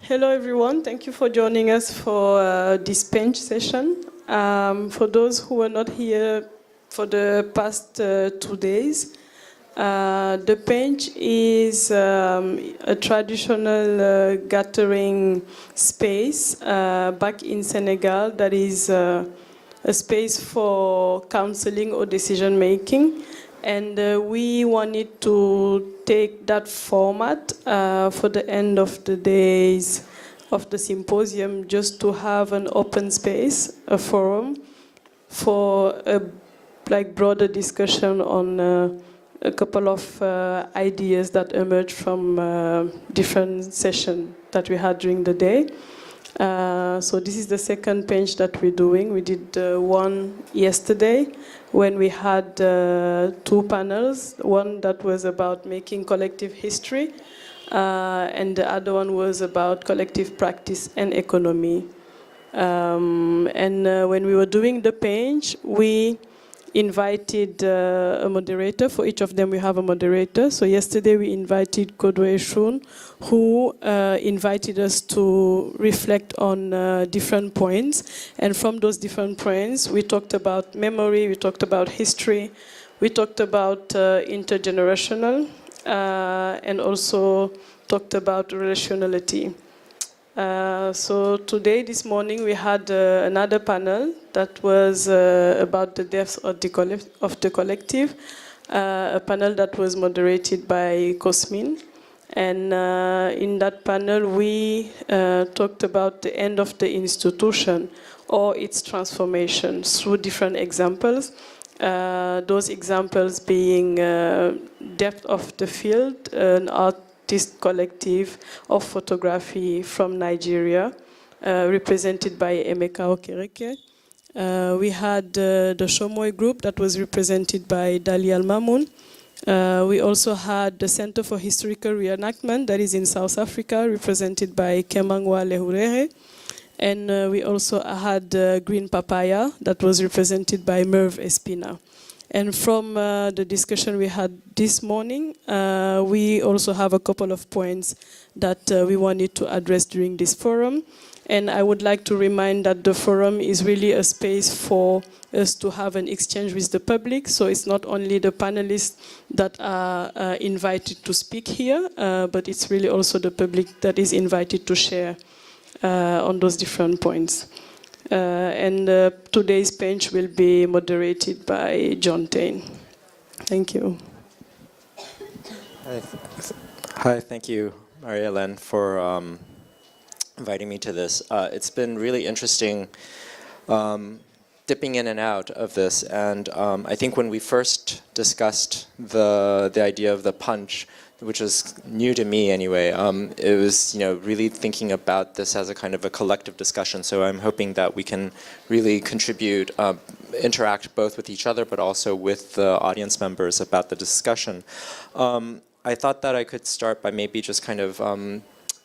Hello, everyone. Thank you for joining us for this PENC session. For those who were not here for the past 2 days, the PENC is a traditional gathering space back in Senegal that is a space for counseling or decision making. And we wanted to take that format for the end of the days of the symposium, just to have an open space, a forum, for a broader discussion on a couple of ideas that emerged from different sessions that we had during the day. So this is the second PENC that we're doing. We did one yesterday when we had 2 panels. One that was about making collective history, and the other one was about collective practice and economy. When we were doing the PENC, we invited a moderator. For each of them, we have a moderator. So yesterday, we invited Kodwe Shun, who invited us to reflect on different points. And from those different points, we talked about memory, we talked about history, we talked about intergenerational, and also talked about relationality. So today, this morning, we had another panel that was about the deaths of the collective, a panel that was moderated by Cosmin. And in that panel, we talked about the end of the institution or its transformation through different examples. Those examples being depth of the field, an artist collective of photography from Nigeria, represented by Emeka Okereke. We had the Shomoy group that was represented by Dali Al-Mamoun. We also had the Center for Historical Reenactment that is in South Africa, represented by Kemangwa Lehurere. And we also had Green Papaya that was represented by Merv Espina. And from the discussion we had this morning, we also have a couple of points that we wanted to address during this forum. And I would like to remind that the forum is really a space for us to have an exchange with the public. So it's not only the panelists that are invited to speak here, but it's really also the public that is invited to share on those different points. And today's PENC will be moderated by John Tain. Thank you. Hi, thank you, Maria-Hélène, for inviting me to this. It's been really interesting dipping in and out of this, and I think when we first discussed the idea of the punch, which was new to me anyway, it was really thinking about this as a kind of a collective discussion. So I'm hoping that we can really contribute, interact both with each other, but also with the audience members about the discussion. I thought that I could start by maybe just kind of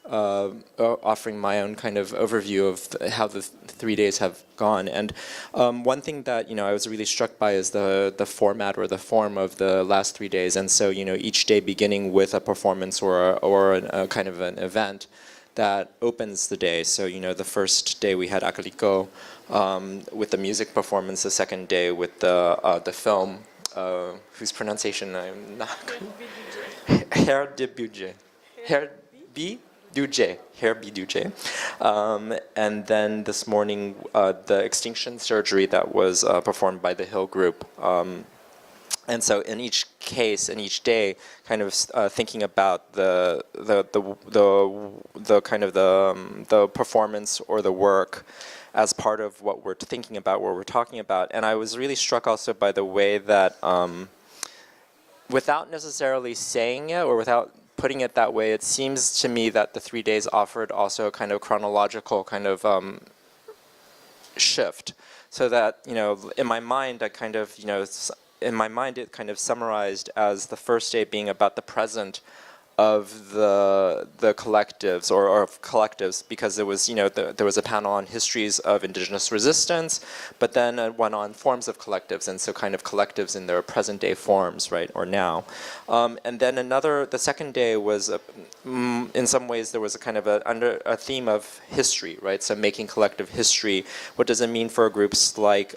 offering my own kind of overview of how the 3 days have gone. And one thing that I was really struck by is the format or the form of the last 3 days. And so each day beginning with a performance or a kind of an event that opens the day. So the first day we had Akaliko with the music performance. The second day with the film, whose pronunciation I'm not. Hair de Budget. Hair B. Duje, Hair Biduje. And then this morning, the extinction surgery that was performed by the Hill Group. And so in each case, in each day, kind of thinking about the kind of the performance or the work as part of what we're thinking about, what we're talking about. And I was really struck also by the way that without necessarily saying it or without putting it that way, it seems to me that the 3 days offered also a kind of chronological kind of shift. So that, in my mind, I kind of, in my mind, it kind of summarized as the first day being about the present of the collectives or of collectives, because there was, there was a panel on histories of indigenous resistance, but then one on forms of collectives, and so kind of collectives in their present day forms, right, or now. And then the second day was, in some ways, there was a kind of a theme of history, right, so making collective history. What does it mean for groups like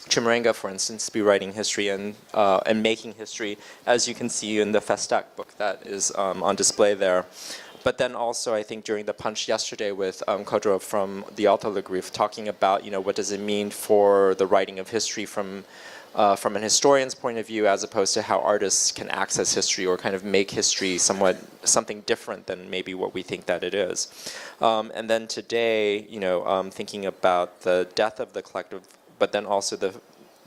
Chimurenga, for instance, to be writing history and making history, as you can see in the Festac book that is on display there. But then also, I think during the punch yesterday with Kodro from the Alta Lagrif, talking about, what does it mean for the writing of history from an historian's point of view, as opposed to how artists can access history or kind of make history something different than maybe what we think that it is. And then today, thinking about the death of the collective, but then also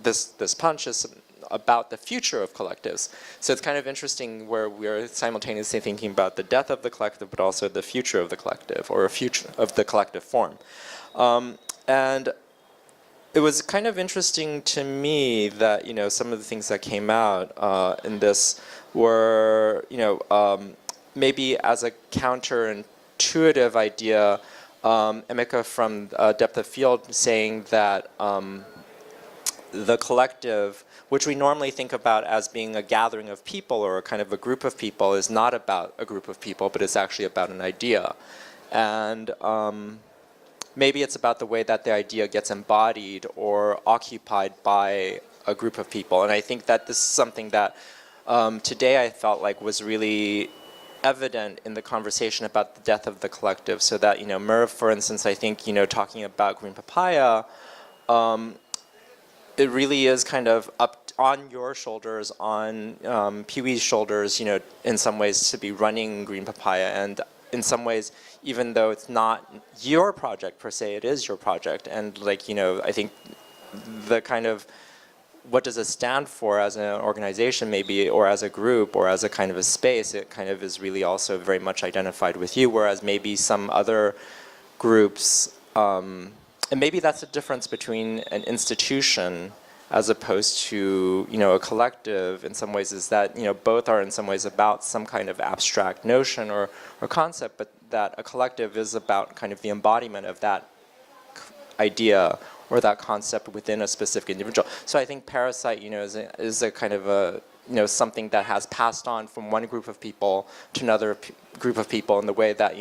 this punch is about the future of collectives. So it's kind of interesting where we're simultaneously thinking about the death of the collective, but also the future of the collective, or a future of the collective form. And it was kind of interesting to me that, some of the things that came out in this were, maybe as a counterintuitive idea, Emeka from Depth of Field saying that the collective, which we normally think about as being a gathering of people or a kind of a group of people, is not about a group of people, but it's actually about an idea. And maybe it's about the way that the idea gets embodied or occupied by a group of people. And I think that this is something that today I felt like was really evident in the conversation about the death of the collective. So that, Merv, for instance, I think, talking about Green Papaya, it really is kind of up on your shoulders, on Pee-wee's shoulders, in some ways, to be running Green Papaya. And in some ways, even though it's not your project per se, it is your project. And I think the kind of, what does it stand for as an organization maybe, or as a group, or as a kind of a space, it kind of is really also very much identified with you, whereas maybe some other groups, and maybe that's the difference between an institution as opposed to, a collective in some ways, is that, both are in some ways about some kind of abstract notion or concept, but that a collective is about kind of the embodiment of that idea or that concept within a specific individual. So I think Parasite, is a kind of a, something that has passed on from one group of people to another group of people in the way that,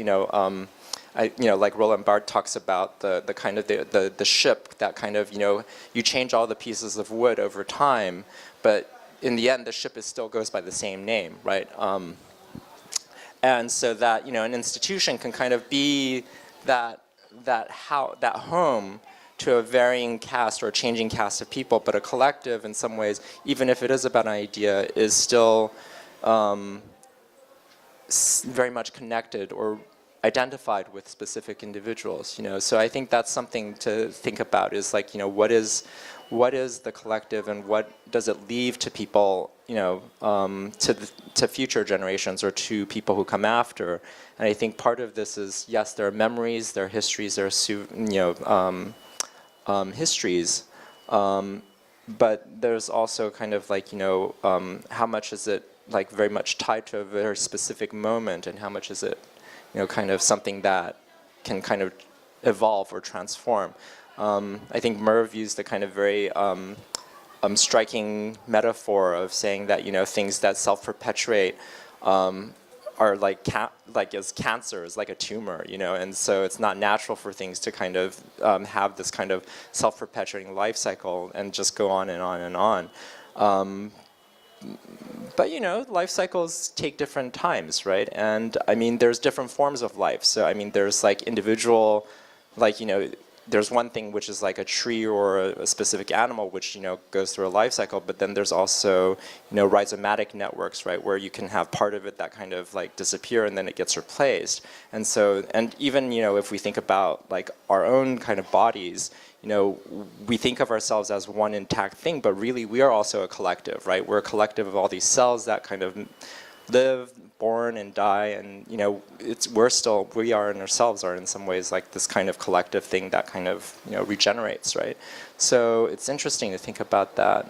like Roland Barthes talks about the kind of the ship that kind of, you change all the pieces of wood over time, but in the end, the ship still goes by the same name, right? And so that, an institution can kind of be that home to a varying cast or a changing cast of people, but a collective in some ways, even if it is about an idea, is still very much connected or identified with specific individuals, So I think that's something to think about, is like, what is the collective and what does it leave to people, to future generations or to people who come after. And I think part of this is, yes, there are memories, there are histories, there are histories, but there's also kind of like, how much is it like very much tied to a very specific moment, and how much is it, kind of something that can kind of evolve or transform. I think Merv used a kind of very striking metaphor of saying that, things that self-perpetuate are like as cancers, like a tumor, and so it's not natural for things to kind of have this kind of self-perpetuating life cycle and just go on and on and on. But life cycles take different times, right? And I mean, there's different forms of life. So I mean, there's like individual, like, there's one thing which is like a tree or a specific animal which, goes through a life cycle, but then there's also, rhizomatic networks, right, where you can have part of it that kind of like disappear and then it gets replaced. And so, and even, if we think about like our own kind of bodies, we think of ourselves as one intact thing, but really we are also a collective, right? We're a collective of all these cells that kind of live, born and die, and we are and ourselves are in some ways like this kind of collective thing that kind of regenerates, right? So it's interesting to think about that.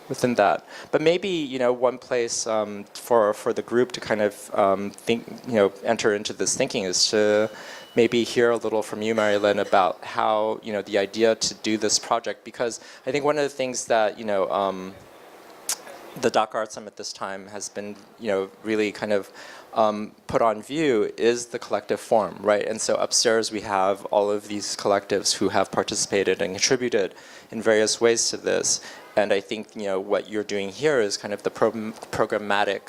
within that. But maybe, you know, one place for the group to kind of think, you know, enter into this thinking is to maybe hear a little from you, Marilyn, about how, you know, the idea to do this project, because I think one of the things that, you know, the Dhaka Art Summit this time has been, you know, really kind of put on view is the collective form, right? And so upstairs we have all of these collectives who have participated and contributed in various ways to this. And I think, you know, what you're doing here is kind of the programmatic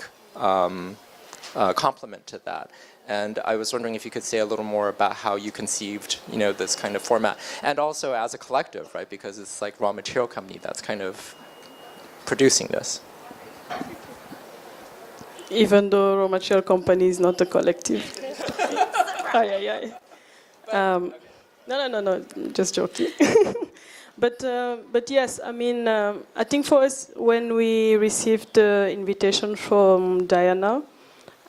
complement to that. And I was wondering if you could say a little more about how you conceived, you know, this kind of format. And also as a collective, right? Because it's like raw material company that's kind of producing this. Even though raw material company is not a collective. No, just joking. But yes, I mean, I think for us, when we received the invitation from Diana,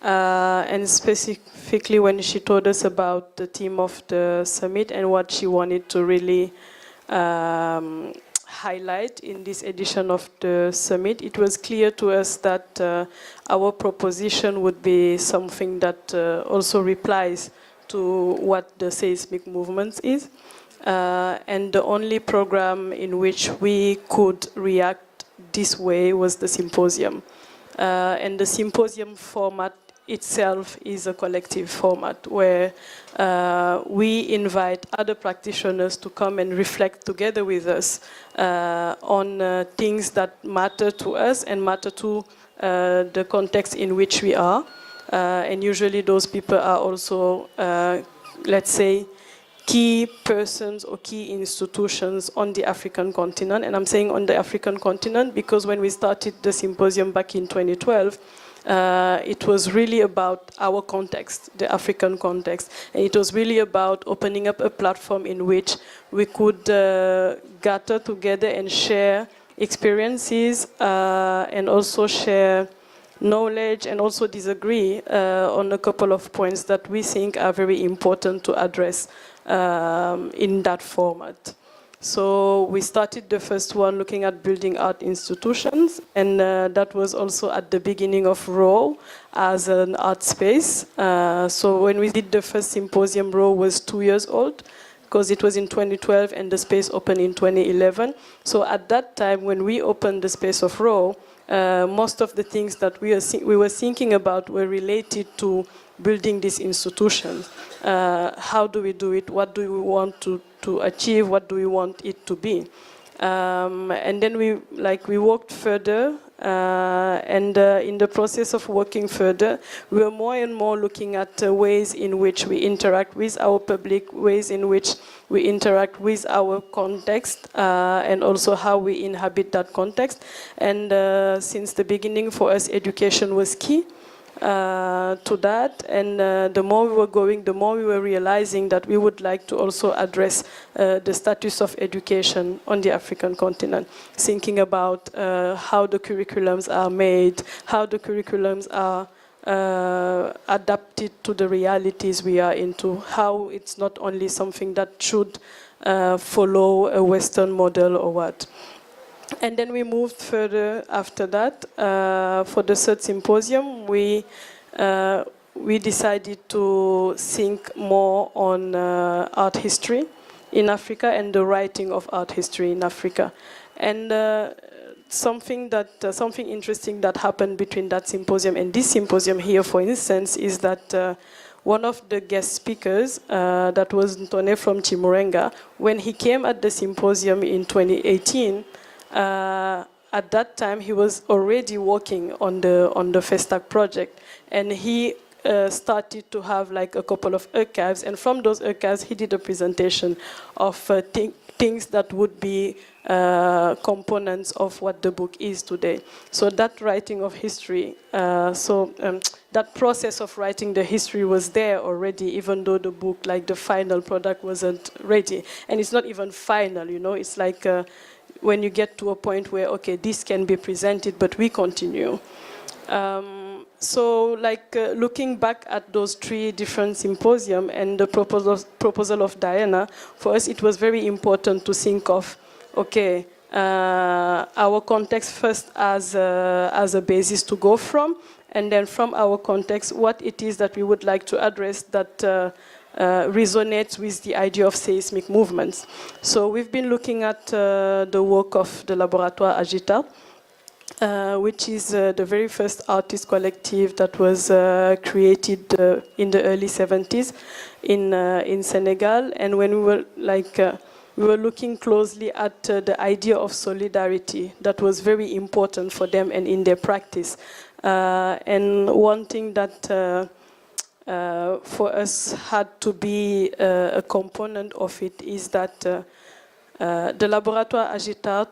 and specifically when she told us about the theme of the summit and what she wanted to really highlight in this edition of the summit, it was clear to us that our proposition would be something that also replies to what the seismic movement is. And the only program in which we could react this way was the symposium. And the symposium format itself is a collective format where we invite other practitioners to come and reflect together with us on things that matter to us and matter to the context in which we are. And usually those people are also, let's say, key persons or key institutions on the African continent. And I'm saying on the African continent because when we started the symposium back in 2012, it was really about our context, the African context. And it was really about opening up a platform in which we could gather together and share experiences and also share knowledge and also disagree on a couple of points that we think are very important to address in that format. So we started the first one looking at building art institutions, and that was also at the beginning of RAW as an art space. So when we did the first symposium, RAW was 2 years old, because it was in 2012 and the space opened in 2011. So at that time, when we opened the space of RAW, most of the things that we were thinking about were related to building these institutions. How do we do it? What do we want to achieve? What do we want it to be? And then we walked further, and in the process of working further, we were more and more looking at ways in which we interact with our public, ways in which we interact with our context, and also how we inhabit that context. And since the beginning, for us, education was key to that, and the more we were going, the more we were realizing that we would like to also address the status of education on the African continent, thinking about how the curriculums are made, how the curriculums are adapted to the realities we are into, how it's not only something that should follow a Western model or what. And then we moved further after that. For the third symposium, we decided to think more on art history in Africa and the writing of art history in Africa. And something interesting that happened between that symposium and this symposium here, for instance, is that one of the guest speakers, that was Ntone from Chimurenga, when he came at the symposium in 2018, at that time, he was already working on the Festac project, and he started to have like a couple of archives, and from those archives, he did a presentation of things that would be components of what the book is today. So that writing of history, that process of writing the history was there already, even though the book, like the final product, wasn't ready, and it's not even final, you know. It's like when you get to a point where, okay, this can be presented, but we continue. So looking back at those 3 different symposiums and the proposal of Diana, for us it was very important to think of, okay, our context first as a basis to go from, and then from our context, what it is that we would like to address that resonates with the idea of seismic movements. So we've been looking at the work of the Laboratoire Agita, which is the very first artist collective that was created in the early 70s in Senegal. And when we were looking closely at the idea of solidarity that was very important for them and in their practice. And one thing that for us had to be a component of it is that the Laboratoire Agita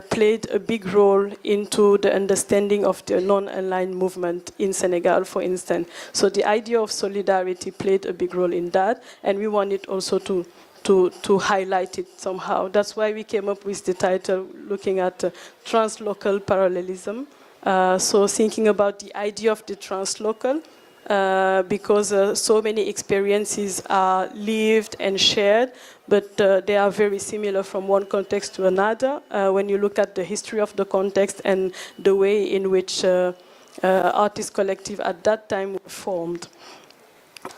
played a big role into the understanding of the non-aligned movement in Senegal, for instance. So the idea of solidarity played a big role in that, and we wanted also to highlight it somehow. That's why we came up with the title, looking at translocal parallelism. So thinking about the idea of the translocal, because so many experiences are lived and shared, but they are very similar from one context to another when you look at the history of the context and the way in which artist collective at that time were formed.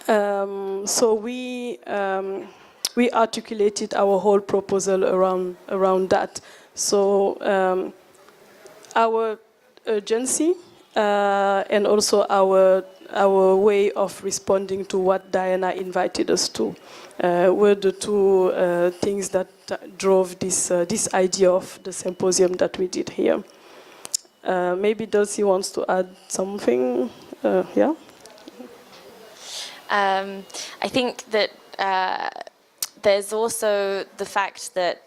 So we articulated our whole proposal around that. So our urgency and also our way of responding to what Diana invited us to were the two things that drove this idea of the symposium that we did here. Maybe Dulcie wants to add something. Yeah. I think that there's also the fact that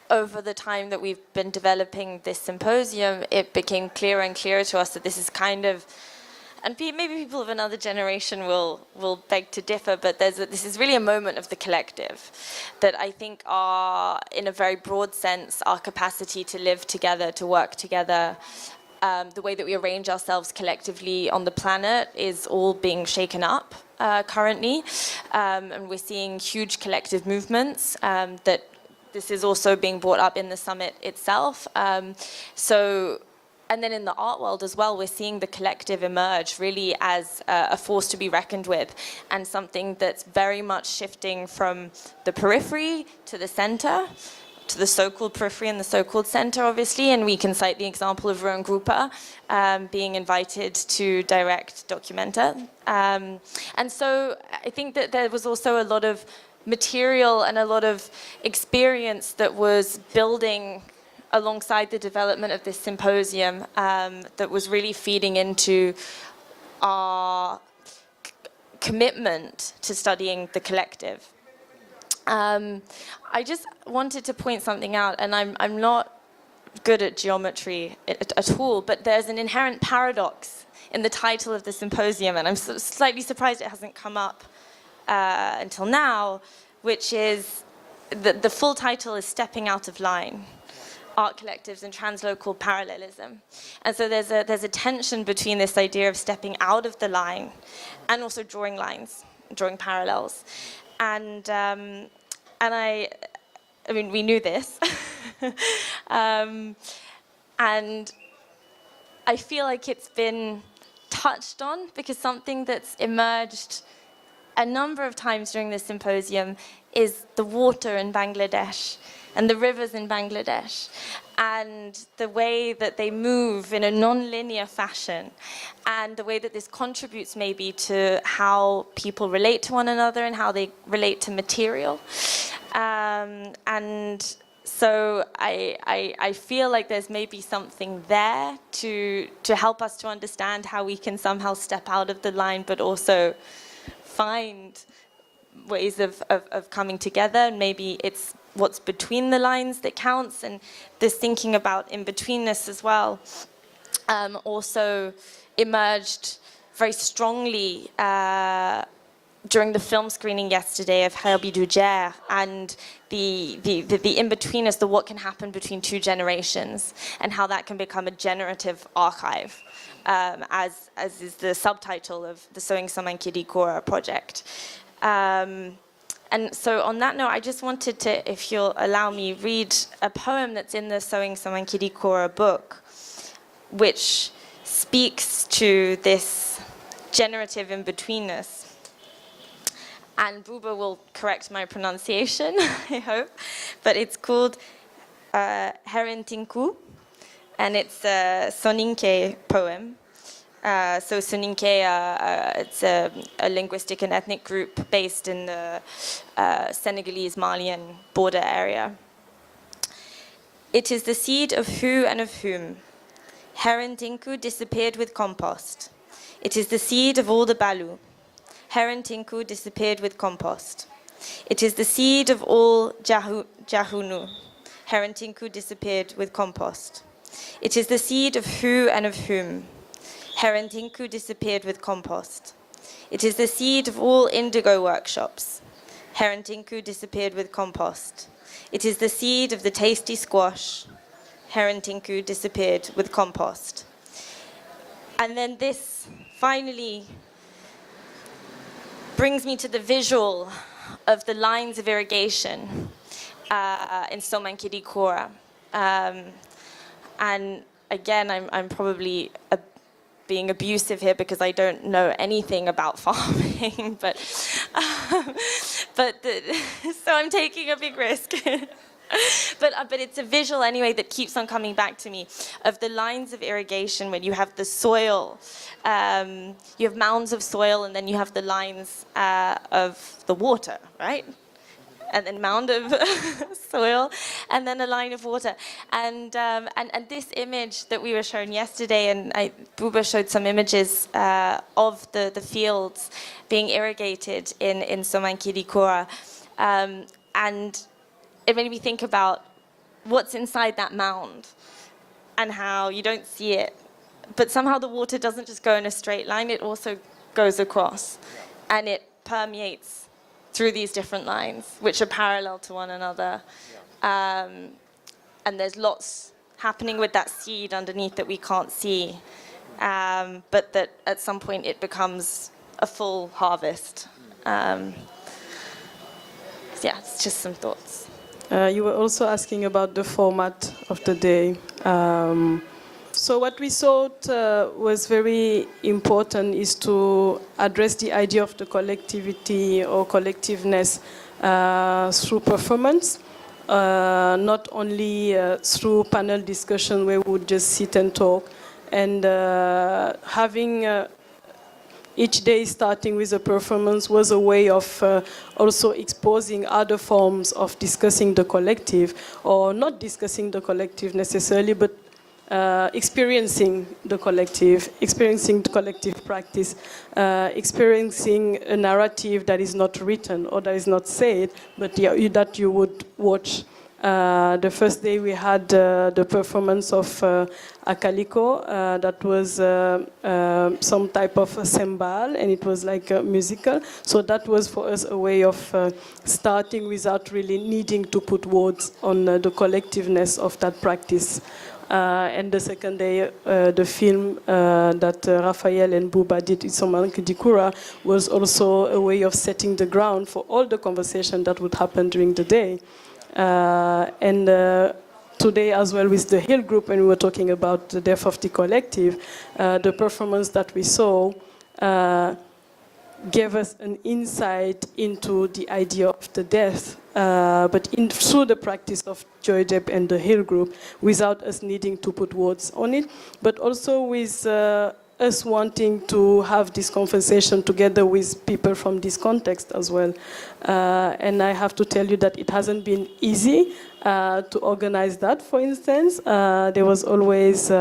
over the time that we've been developing this symposium, it became clearer and clearer to us that this is kind of, and maybe people of another generation will beg to differ, but this is really a moment of the collective, that I think are, in a very broad sense, our capacity to live together, to work together, the way that we arrange ourselves collectively on the planet is all being shaken up currently, and we're seeing huge collective movements that this is also being brought up in the summit itself. And then in the art world as well, we're seeing the collective emerge really as a force to be reckoned with, and something that's very much shifting from the periphery to the center, to the so-called periphery and the so-called center, obviously. And we can cite the example of Rowan Grupa being invited to direct Documenta. And so I think that there was also a lot of material and a lot of experience that was building alongside the development of this symposium that was really feeding into our commitment to studying the collective. I just wanted to point something out, and I'm not good at geometry at all, but there's an inherent paradox in the title of the symposium, and I'm slightly surprised it hasn't come up until now, which is the full title is Stepping Out of Line: Art Collectives and Translocal Parallelism. And so there's a tension between this idea of stepping out of the line and also drawing lines, drawing parallels. And I mean, we knew this. And I feel like it's been touched on, because something that's emerged a number of times during this symposium is the water in Bangladesh and the rivers in Bangladesh, and the way that they move in a non-linear fashion, and the way that this contributes maybe to how people relate to one another and how they relate to material. And so I feel like there's maybe something there to help us to understand how we can somehow step out of the line, but also find ways of coming together. And maybe it's what's between the lines that counts, and this thinking about in-betweenness as well also emerged very strongly during the film screening yesterday of Herbi Dujer, and the in-betweenness, the what can happen between two generations, and how that can become a generative archive, as is the subtitle of the Sewing Saman Kidikora project. And so on that note, I just wanted to, if you'll allow me, read a poem that's in the Sewing Somankiri Kora book, which speaks to this generative in-betweenness. And Buba will correct my pronunciation, I hope. But it's called Herentinku, and it's a Soninke poem. So Soninke, it's a linguistic and ethnic group based in the Senegalese-Malian border area. It is the seed of who and of whom. Herentinku disappeared with compost. It is the seed of all the Balu. Herentinku disappeared with compost. It is the seed of all Jahunu. Herentinku disappeared with compost. It is the seed of who and of whom. Herentinku disappeared with compost. It is the seed of all indigo workshops. Herentinku disappeared with compost. It is the seed of the tasty squash. Herentinku disappeared with compost. And then this finally brings me to the visual of the lines of irrigation in Somankiri Kora. And again, I'm probably being abusive here because I don't know anything about farming, but so I'm taking a big risk. But it's a visual anyway that keeps on coming back to me of the lines of irrigation when you have the soil, you have mounds of soil, and then you have the lines of the water, right? And then mound of soil, and then a line of water. And this image that we were shown yesterday, and Buba showed some images of the fields being irrigated in Somankiri Kora. And it made me think about what's inside that mound and how you don't see it. But somehow the water doesn't just go in a straight line, it also goes across. And it permeates through these different lines, which are parallel to one another. And there's lots happening with that seed underneath that we can't see. But that at some point it becomes a full harvest. So yeah, it's just some thoughts. You were also asking about the format of the day. So what we thought was very important is to address the idea of the collectivity or collectiveness through performance, not only through panel discussion where we would just sit and talk, and having each day starting with a performance was a way of also exposing other forms of discussing the collective, or not discussing the collective necessarily, but experiencing the collective practice, experiencing a narrative that is not written or that is not said, but that you would watch. The first day we had the performance of Akaliko, that was some type of cymbal, and it was like a musical. So that was for us a way of starting without really needing to put words on the collectiveness of that practice. And the second day, the film that Raphael and Buba did in Somankiri Kora was also a way of setting the ground for all the conversation that would happen during the day. And today as well with the Hill Group, when we were talking about the death of the collective, the performance that we saw gave us an insight into the idea of the death, but through the practice of Joy Deb and the Hill Group, without us needing to put words on it, but also with us wanting to have this conversation together with people from this context as well. And I have to tell you that it hasn't been easy to organize that, for instance. There was always,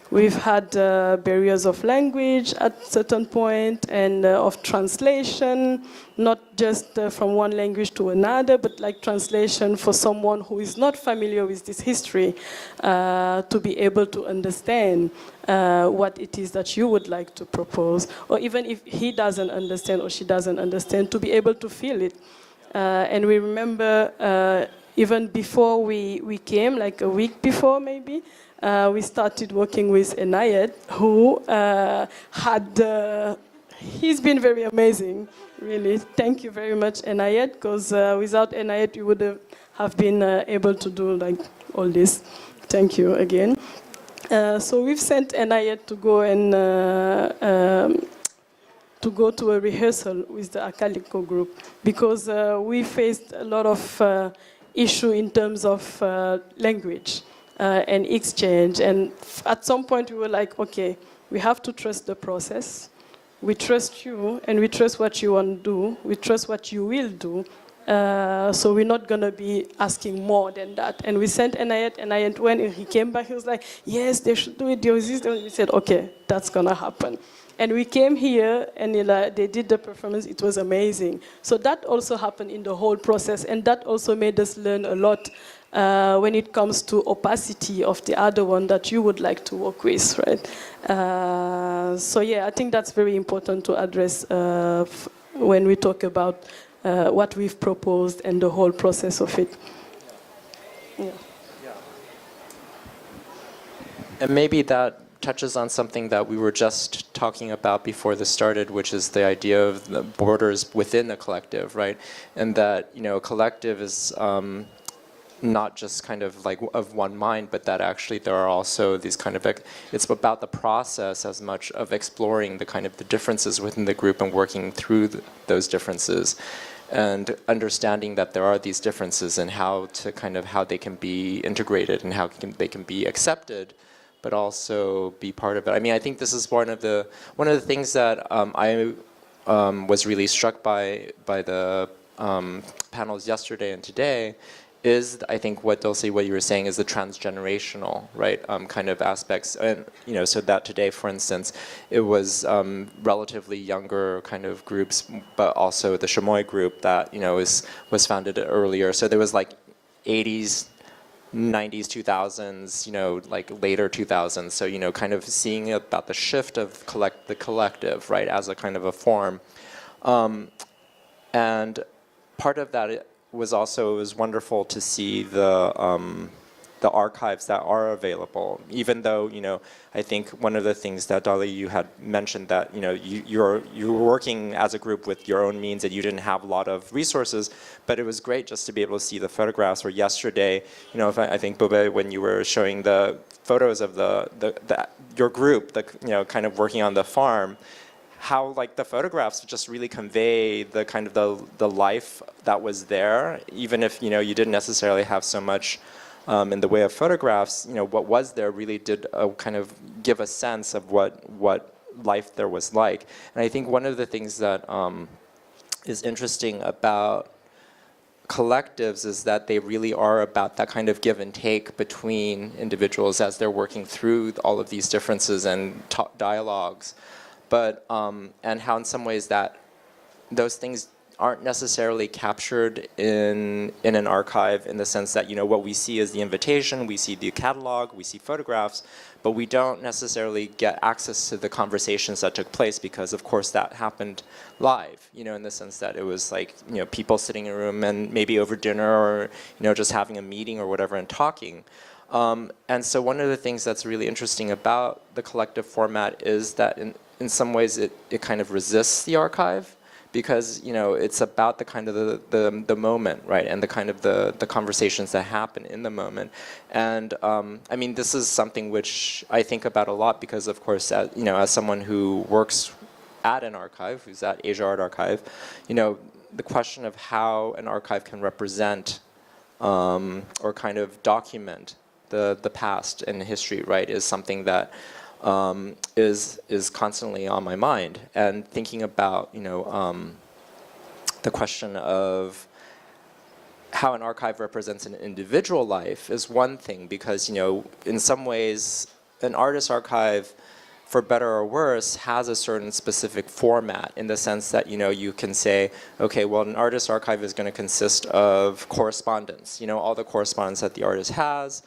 we've had barriers of language at a certain point, and of translation, not just from one language to another, but like translation for someone who is not familiar with this history, to be able to understand what it is that you would like to propose, or even if he doesn't understand or she doesn't understand, to be able to feel it. And we remember even before we came, like a week before maybe, we started working with Enayet, who had He's been very amazing, really. Thank you very much, Enayet, because without Enayet, you would have been able to do like all this. Thank you again. So we've sent Enayet to go and to go to a rehearsal with the Akaliko group because we faced a lot of issue in terms of language and exchange. And at some point, we were like, okay, we have to trust the process. We trust you, and we trust what you want to do. We trust what you will do. So we're not going to be asking more than that. And we sent Enayet, and when he came back, he was like, yes, they should do it. We said, okay, that's going to happen. And we came here, and they did the performance. It was amazing. So that also happened in the whole process, and that also made us learn a lot when it comes to opacity of the other one that you would like to work with, right? So yeah, I think that's very important to address when we talk about what we've proposed and the whole process of it. Yeah. And maybe that touches on something that we were just talking about before this started, which is the idea of the borders within a collective, right? And that, you know, a collective is not just kind of like of one mind, but that actually there are also these kind of, it's about the process as much of exploring the kind of the differences within the group and working through those differences and understanding that there are these differences and how to kind of, how they can be integrated and how they can be accepted, but also be part of it. I mean, I think this is one of the things that I was really struck by the panels yesterday and today is, I think, what Dulce, what you were saying is the transgenerational, right, kind of aspects. And, you know, so that today, for instance, it was relatively younger kind of groups, but also the Chamois group that, you know, was founded earlier. So there was like 80s, 90s, 2000s, you know, like later 2000s. So, you know, kind of seeing about the shift of the collective, right, as a kind of a form. And part of that was also, it was wonderful to see the archives that are available, even though, you know, I think one of the things that Dali, you had mentioned that, you know, you were working as a group with your own means and you didn't have a lot of resources, but it was great just to be able to see the photographs. Or yesterday, you know, I think Bobe, when you were showing the photos of your group, you know, kind of working on the farm, how like the photographs just really convey the kind of the life that was there, even if, you know, you didn't necessarily have so much in the way of photographs. You know, what was there really did kind of give a sense of what life there was like. And I think one of the things that is interesting about collectives is that they really are about that kind of give and take between individuals as they're working through all of these differences and dialogues. But, and how in some ways that those things aren't necessarily captured in an archive, in the sense that, you know, what we see is the invitation, we see the catalog, we see photographs, but we don't necessarily get access to the conversations that took place, because of course that happened live, you know, in the sense that it was like, you know, people sitting in a room and maybe over dinner or, you know, just having a meeting or whatever and talking. And so one of the things that's really interesting about the collective format is that in some ways it kind of resists the archive, because, you know, it's about the kind of the moment, right, and the kind of the conversations that happen in the moment. And I mean, this is something which I think about a lot, because of course, you know, as someone who works at an archive, who's at Asia Art Archive, you know, the question of how an archive can represent or kind of document the past and history, right, is something that is constantly on my mind. And thinking about, you know, the question of how an archive represents an individual life is one thing, because, you know, in some ways, an artist archive, for better or worse, has a certain specific format, in the sense that, you know, you can say, okay, well, an artist archive is going to consist of correspondence, you know, all the correspondence that the artist has,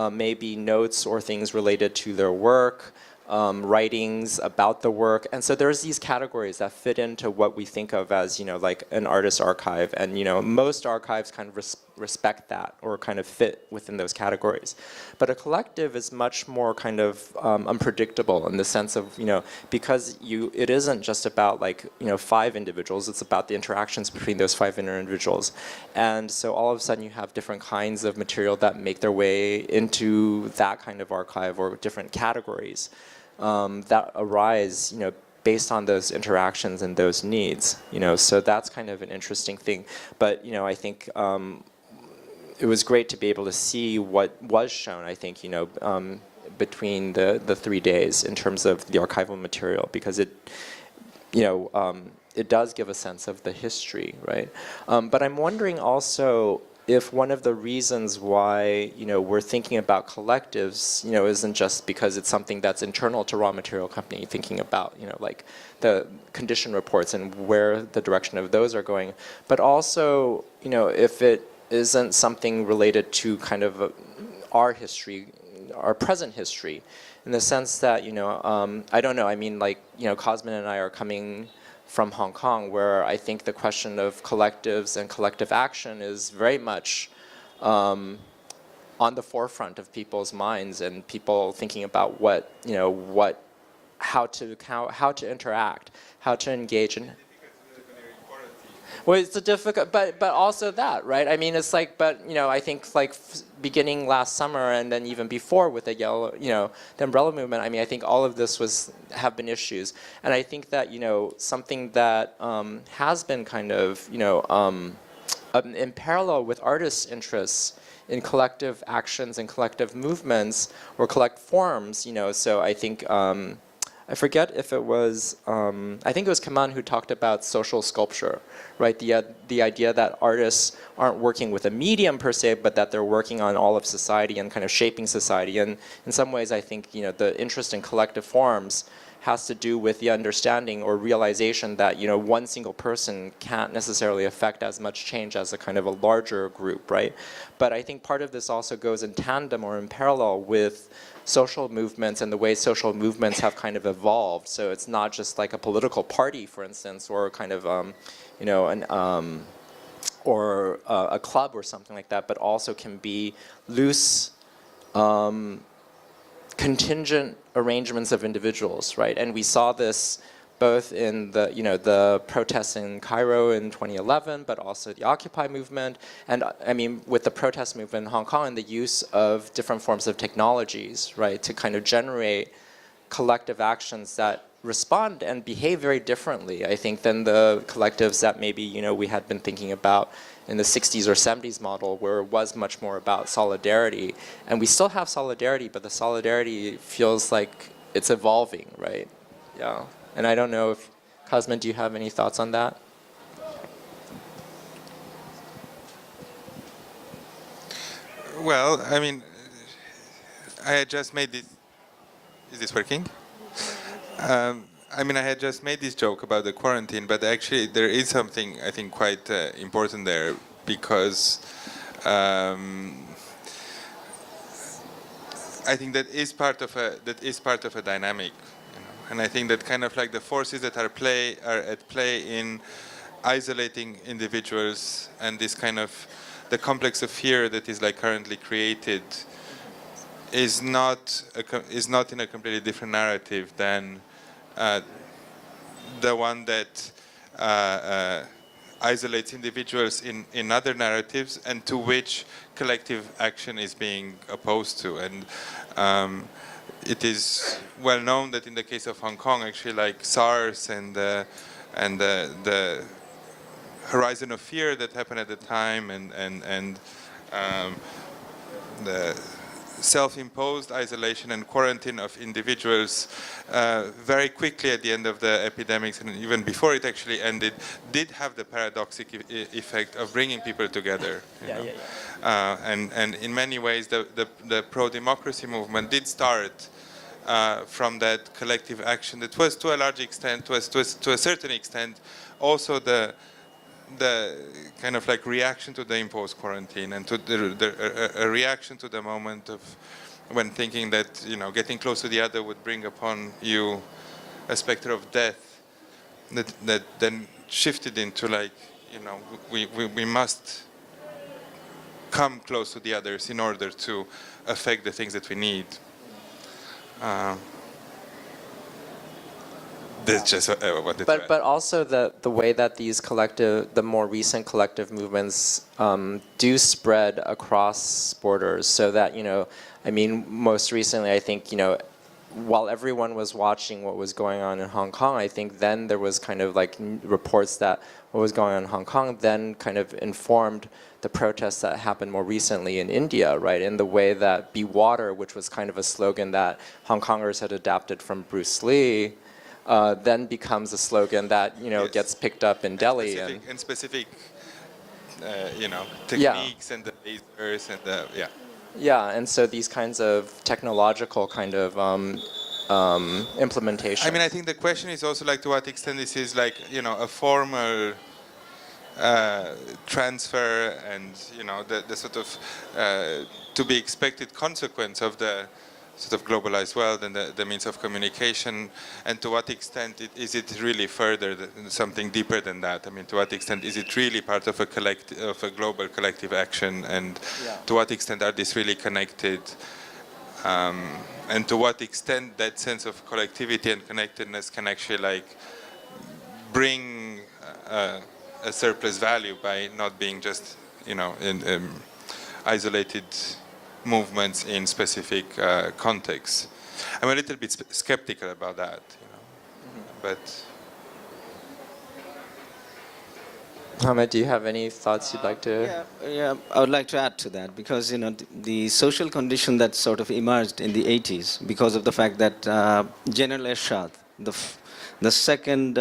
maybe notes or things related to their work, writings about the work. And so there's these categories that fit into what we think of as, you know, like an artist archive. And, you know, most archives kind of respect that or kind of fit within those categories. But a collective is much more kind of unpredictable in the sense of, because it isn't just about like, 5 individuals, it's about the interactions between those 5 individuals. And so all of a sudden you have different kinds of material that make their way into that kind of archive or different categories that arise, based on those interactions and those needs, so that's kind of an interesting thing. But, I think it was great to be able to see what was shown, I think, between the 3 days in terms of the archival material, because it does give a sense of the history, right? But I'm wondering also if one of the reasons why we're thinking about collectives isn't just because it's something that's internal to raw material company, thinking about like the condition reports and where the direction of those are going, but also if it isn't something related to kind of our history, our present history, in the sense that I don't know, I mean, like Cosmin and I are coming from Hong Kong, where I think the question of collectives and collective action is very much on the forefront of people's minds, and people thinking about how to interact, how to engage in. Well, it's a difficult, but also that, right? I mean, it's like, but I think like beginning last summer and then even before with the the umbrella movement. I mean, I think all of this have been issues, and I think that something that has been kind of in parallel with artists' interests in collective actions and collective movements or collect forms. So I think. I forget if it was, I think it was Kaman who talked about social sculpture, right? The idea that artists aren't working with a medium per se, but that they're working on all of society and kind of shaping society. And in some ways, I think the interest in collective forms has to do with the understanding or realization that one single person can't necessarily affect as much change as a kind of a larger group, right? But I think part of this also goes in tandem or in parallel with social movements and the way social movements have kind of evolved. So it's not just like a political party, for instance, or kind of or a club or something like that, but also can be loose, contingent arrangements of individuals, right? And we saw this both in the the protests in Cairo in 2011, but also the Occupy movement, and I mean with the protest movement in Hong Kong and the use of different forms of technologies, right, to kind of generate collective actions that respond and behave very differently, I think, than the collectives that maybe we had been thinking about in the 60s or 70s model, where it was much more about solidarity. And we still have solidarity, but the solidarity feels like it's evolving, right? Yeah. And I don't know if, Cosmin, do you have any thoughts on that? Well, I mean, I had just made this. Is this working? I mean, I had just made this joke about the quarantine, but actually there is something I think quite important there, because I think that is part of a dynamic, and I think that kind of like the forces that are at play in isolating individuals, and this kind of the complex of fear that is like currently created is not in a completely different narrative than the one that isolates individuals in other narratives, and to which collective action is being opposed to. And it is well known that in the case of Hong Kong, actually, like SARS and the horizon of fear that happened at the time, and the self-imposed isolation and quarantine of individuals very quickly at the end of the epidemics, and even before it actually ended, did have the paradoxic effect of bringing people together. And in many ways, the pro-democracy movement did start from that collective action that was, to a large extent, to a certain extent, also the kind of like reaction to the imposed quarantine, and to a reaction to the moment of when thinking that getting close to the other would bring upon you a specter of death, that then shifted into like we must come close to the others in order to affect the things that we need. That's just what I wanted to add. But also the way that the more recent collective movements do spread across borders, so that, I mean, most recently, I think, while everyone was watching what was going on in Hong Kong, I think then there was kind of like reports that what was going on in Hong Kong then kind of informed the protests that happened more recently in India, right? In the way that Be Water, which was kind of a slogan that Hong Kongers had adapted from Bruce Lee, then becomes a slogan that, Yes. gets picked up in Delhi. Specific, techniques and the lasers and the, Yeah, and so these kinds of technological kind of implementation. I mean, I think the question is also like to what extent this is like, a formal transfer and, the sort of to be expected consequence of the sort of globalized world and the means of communication, and to what extent is it really further something deeper than that? I mean, to what extent is it really part of a global collective action, and to what extent are these really connected? And to what extent that sense of collectivity and connectedness can actually like bring a surplus value by not being just, in isolated movements in specific contexts. I'm a little bit skeptical about that, but. Hamid, do you have any thoughts you'd like to? Yeah, I would like to add to that, because the social condition that sort of emerged in the 80s because of the fact that General Ershad, the second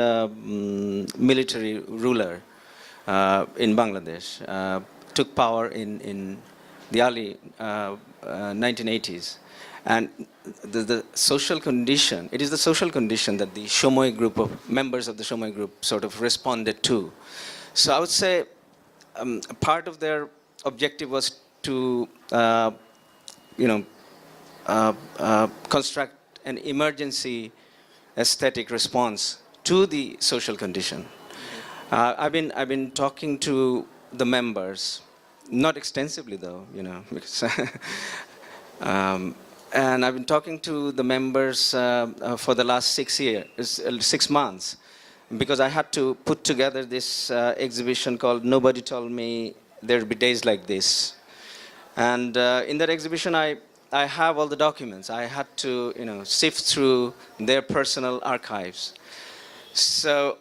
military ruler in Bangladesh, took power in the early 1980s. And the social condition, it is the social condition that the Shomoy group of members of the Shomoy group sort of responded to. So I would say part of their objective was to, construct an emergency aesthetic response to the social condition. I've been talking to the members, not extensively though, because and I've been talking to the members for the last 6 months, because I had to put together this exhibition called Nobody Told Me There'd Be Days Like This. And in that exhibition, I have all the documents. I had to, sift through their personal archives. So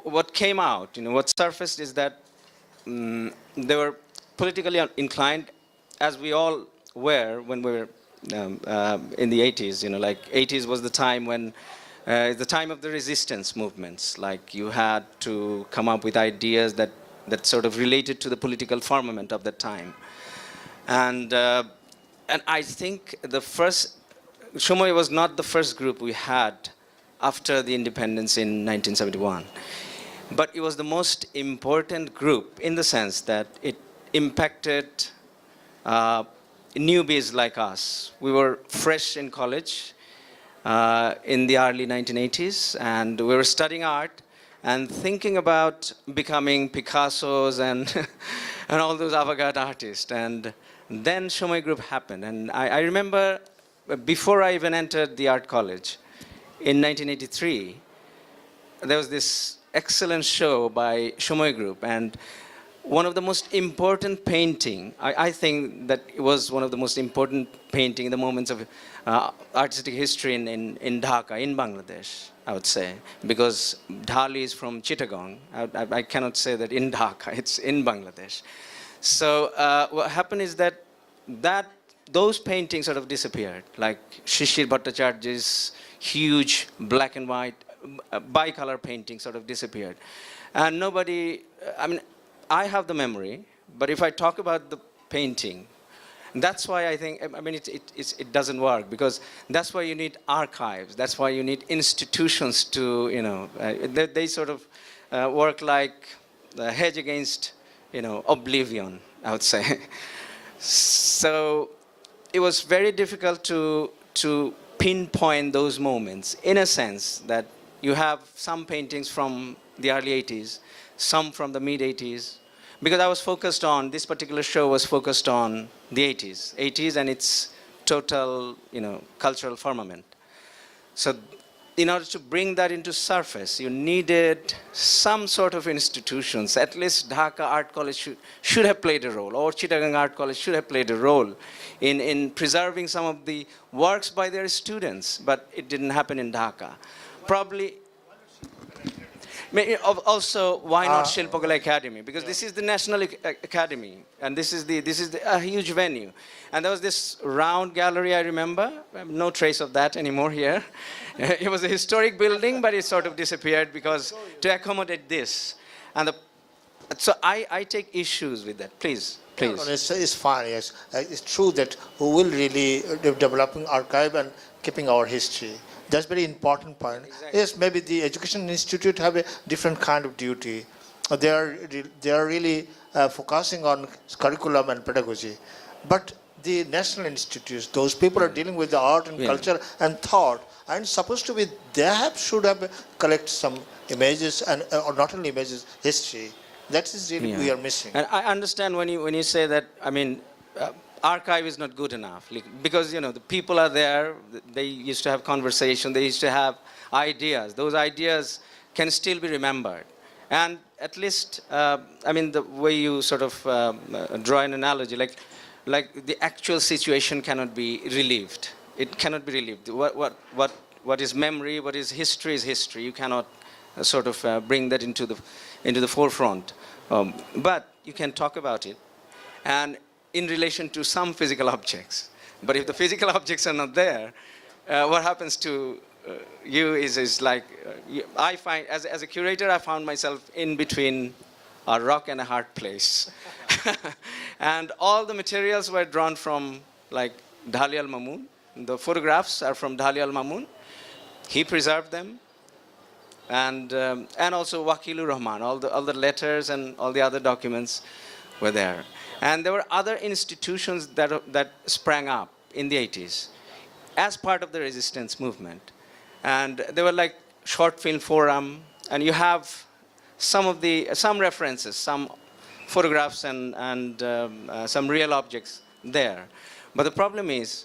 what came out, what surfaced is that they were politically inclined, as we all were when we were in the 80s. Like 80s was the time when the time of the resistance movements. Like you had to come up with ideas that sort of related to the political firmament of that time. And I think the first, Shomoy was not the first group we had after the independence in 1971. But it was the most important group in the sense that it impacted newbies like us. We were fresh in college in the early 1980s, and we were studying art and thinking about becoming Picassos and and all those avant-garde artists. And then Shomoy Group happened. And I remember before I even entered the art college in 1983, there was this excellent show by Shomoy Group, and one of the most important painting, I think that it was one of the most important painting in the moments of artistic history in Dhaka, in Bangladesh, I would say, because Dhali is from Chittagong. I cannot say that in Dhaka, it's in Bangladesh. So what happened is that those paintings sort of disappeared, like Shishir Bhattacharya's huge black and white bicolor painting sort of disappeared. And nobody, I have the memory, but if I talk about the painting, that's why I think, it doesn't work, because that's why you need archives. That's why you need institutions to, they sort of work like a hedge against, oblivion, I would say. So it was very difficult to pinpoint those moments, in a sense that you have some paintings from the early 80s, some from the mid 80s, because I was focused on, this particular show was focused on the 80s and its total, cultural firmament. So in order to bring that into surface, you needed some sort of institutions. At least Dhaka Art College should have played a role, or Chittagong Art College should have played a role in preserving some of the works by their students, but it didn't happen in Dhaka. Probably, also, why not Shilpakala Academy? Because this is the National Academy, and this is a huge venue. And there was this round gallery, I remember. I have no trace of that anymore here. It was a historic building, but it sort of disappeared because to accommodate this. And so I take issues with that. Please. No, it's fine, yes. It's true that we will really developing archive and keeping our history. That's very important point. Exactly. Yes, maybe the education institute have a different kind of duty. They are really focusing on curriculum and pedagogy. But the national institutes, those people are dealing with the art and culture and thought, and supposed to be, should have collect some images and or not only images, history. That is really we are missing. And I understand when you say that. I mean, archive is not good enough, because the people are there. They used to have conversation. They used to have ideas. Those ideas can still be remembered. And at least, I mean, the way you sort of draw an analogy, like the actual situation cannot be relived. It cannot be relived. What is memory? What is history? Is history. You cannot sort of bring that into the forefront. But you can talk about it, and in relation to some physical objects. But if the physical objects are not there, what happens to you is like, I find, as a curator, I found myself in between a rock and a hard place. And all the materials were drawn from, like, Dhali al-Mamun. The photographs are from Dhali al-Mamun. He preserved them. And also Wakilur Rahman, all the letters and all the other documents were there. And there were other institutions that sprang up in the 80s as part of the resistance movement. And they were like short film forum, and you have some references, some photographs and some real objects there. But the problem is,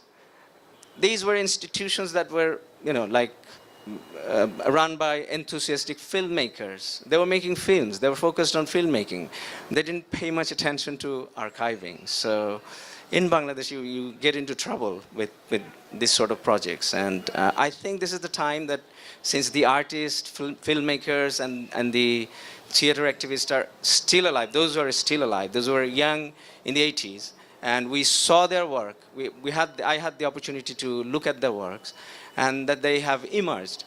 these were institutions that were, run by enthusiastic filmmakers. They were making films. They were focused on filmmaking. They didn't pay much attention to archiving. So in Bangladesh, you get into trouble with this sort of projects. And I think this is the time that, since the artists, filmmakers, and the theater activists are still alive, those who are still alive, those who were young in the 80s, and we saw their work. I had the opportunity to look at their works, and that they have emerged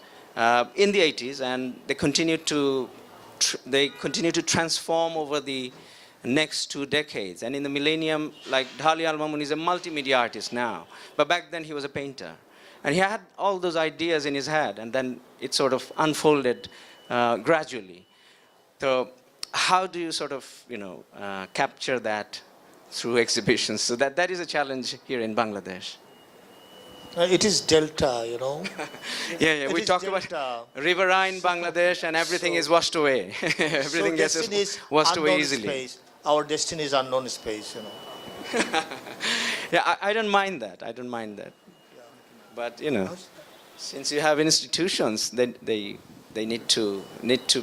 in the 80s, and they continue to transform over the next 2 decades. And in the millennium, like Dhali al-Mamun is a multimedia artist now, but back then he was a painter. And he had all those ideas in his head, and then it sort of unfolded gradually. So how do you sort of, capture that through exhibitions? So that is a challenge here in Bangladesh. It is delta, Yeah. We talk about riverine Bangladesh, and everything is washed away. Everything gets washed away easily. Space. Our destiny is unknown space, Yeah, I don't mind that. But since you have institutions, they need to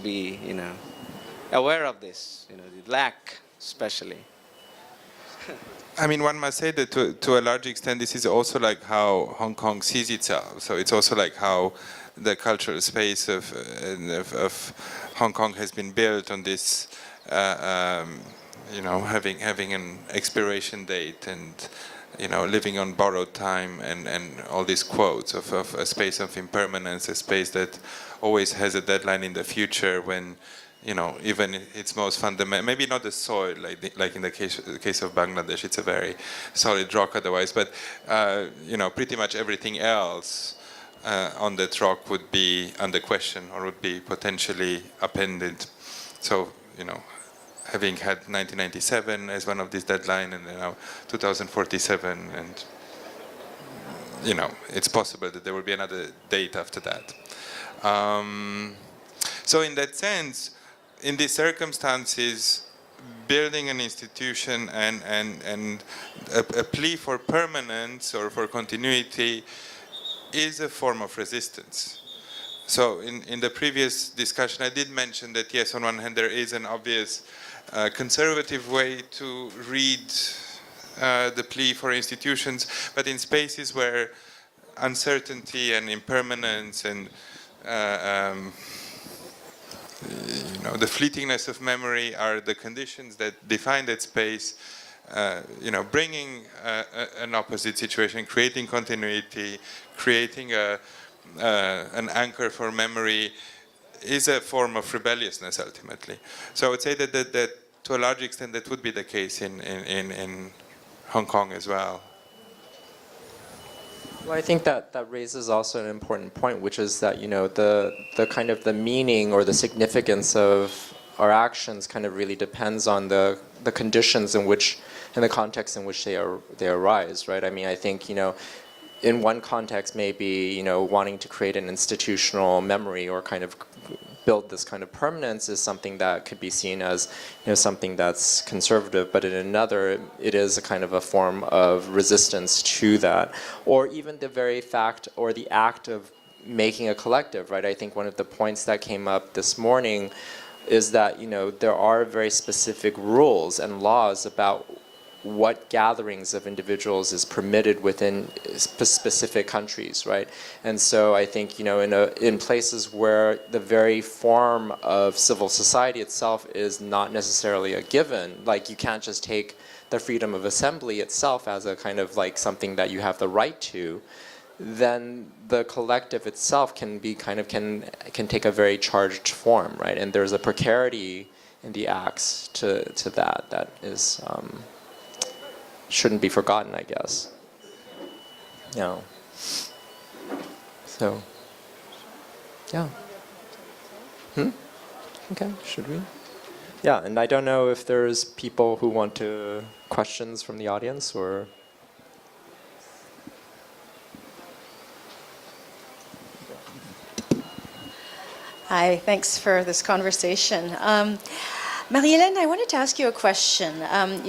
be aware of this. The lack, especially. I mean, one must say that to a large extent, this is also like how Hong Kong sees itself. So it's also like how the cultural space of Hong Kong has been built on this, having an expiration date and, living on borrowed time and all these quotes of a space of impermanence, a space that always has a deadline in the future when, even its most fundamental, maybe not the soil, like in the case of Bangladesh, it's a very solid rock otherwise, but, pretty much everything else on that rock would be under question or would be potentially appended. So, having had 1997 as one of these deadlines, and now 2047, and, it's possible that there will be another date after that. So in that sense, in these circumstances, building an institution and a plea for permanence or for continuity is a form of resistance. So in the previous discussion, I did mention that yes, on one hand, there is an obvious conservative way to read the plea for institutions, but in spaces where uncertainty and impermanence and the fleetingness of memory are the conditions that define that space. Bringing an opposite situation, creating continuity, creating an anchor for memory is a form of rebelliousness ultimately. So I would say that to a large extent that would be the case in Hong Kong as well. Well, I think that raises also an important point, which is that the kind of the meaning or the significance of our actions kind of really depends on the conditions in which, in the context in which they arise, right? I mean, I think in one context, maybe wanting to create an institutional memory or kind of build this kind of permanence is something that could be seen as something that's conservative, but in another, it is a kind of a form of resistance to that, or even the very fact or the act of making a collective, right? I think one of the points that came up this morning is that there are very specific rules and laws about what gatherings of individuals is permitted within specific countries, right? And so I think in places where the very form of civil society itself is not necessarily a given, like you can't just take the freedom of assembly itself as a kind of like something that you have the right to, then the collective itself can be can take a very charged form, right? And there's a precarity in the acts to that is shouldn't be forgotten, I guess. So, yeah. Okay, should we? Yeah, and I don't know if there's people who want to questions from the audience or. Hi, thanks for this conversation. Marie-Hélène, I wanted to ask you a question.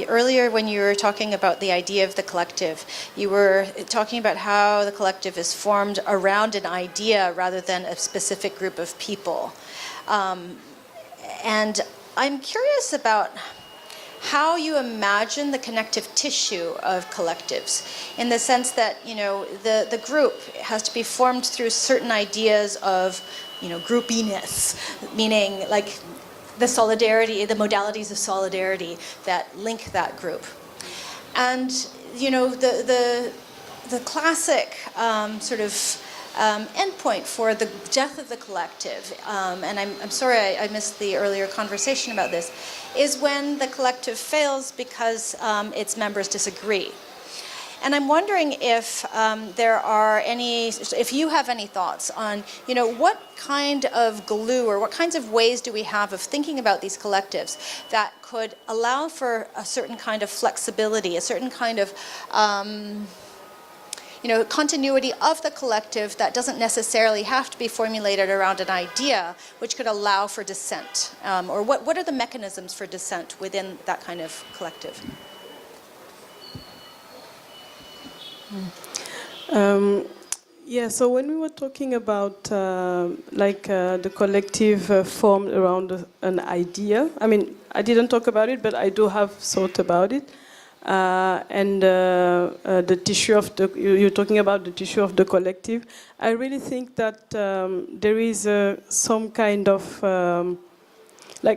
Earlier when you were talking about the idea of the collective, you were talking about how the collective is formed around an idea rather than a specific group of people. And I'm curious about how you imagine the connective tissue of collectives, in the sense that the group has to be formed through certain ideas of groupiness, meaning like the solidarity, the modalities of solidarity that link that group. And the classic sort of endpoint for the death of the collective, and I'm sorry I missed the earlier conversation about this, is when the collective fails because its members disagree. And I'm wondering if if you have any thoughts on, what kind of glue or what kinds of ways do we have of thinking about these collectives that could allow for a certain kind of flexibility, a certain kind of, continuity of the collective that doesn't necessarily have to be formulated around an idea, which could allow for dissent, or what are the mechanisms for dissent within that kind of collective? So when we were talking about the collective formed around an idea, I mean, I didn't talk about it, but I do have thought about it. And the tissue of you're talking about the tissue of the collective. I really think that there is some kind of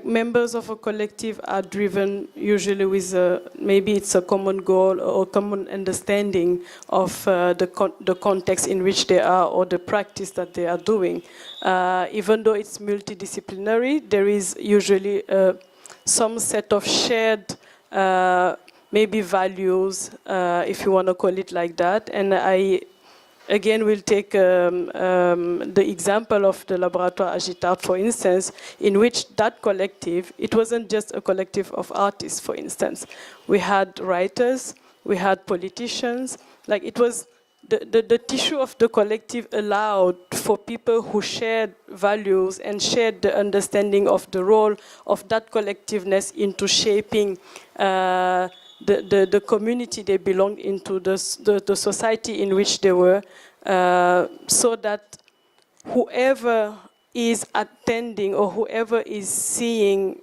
members of a collective are driven usually with maybe it's a common goal or common understanding of the context in which they are or the practice that they are doing. Even though it's multidisciplinary, there is usually some set of shared maybe values, if you want to call it like that. And I again will take the example of the Laboratoire Agitart, for instance, in which that collective, it wasn't just a collective of artists, for instance. We had writers, we had politicians, it was the tissue of the collective allowed for people who shared values and shared the understanding of the role of that collectiveness into shaping the community they belonged into, the society in which they were, so that whoever is attending or whoever is seeing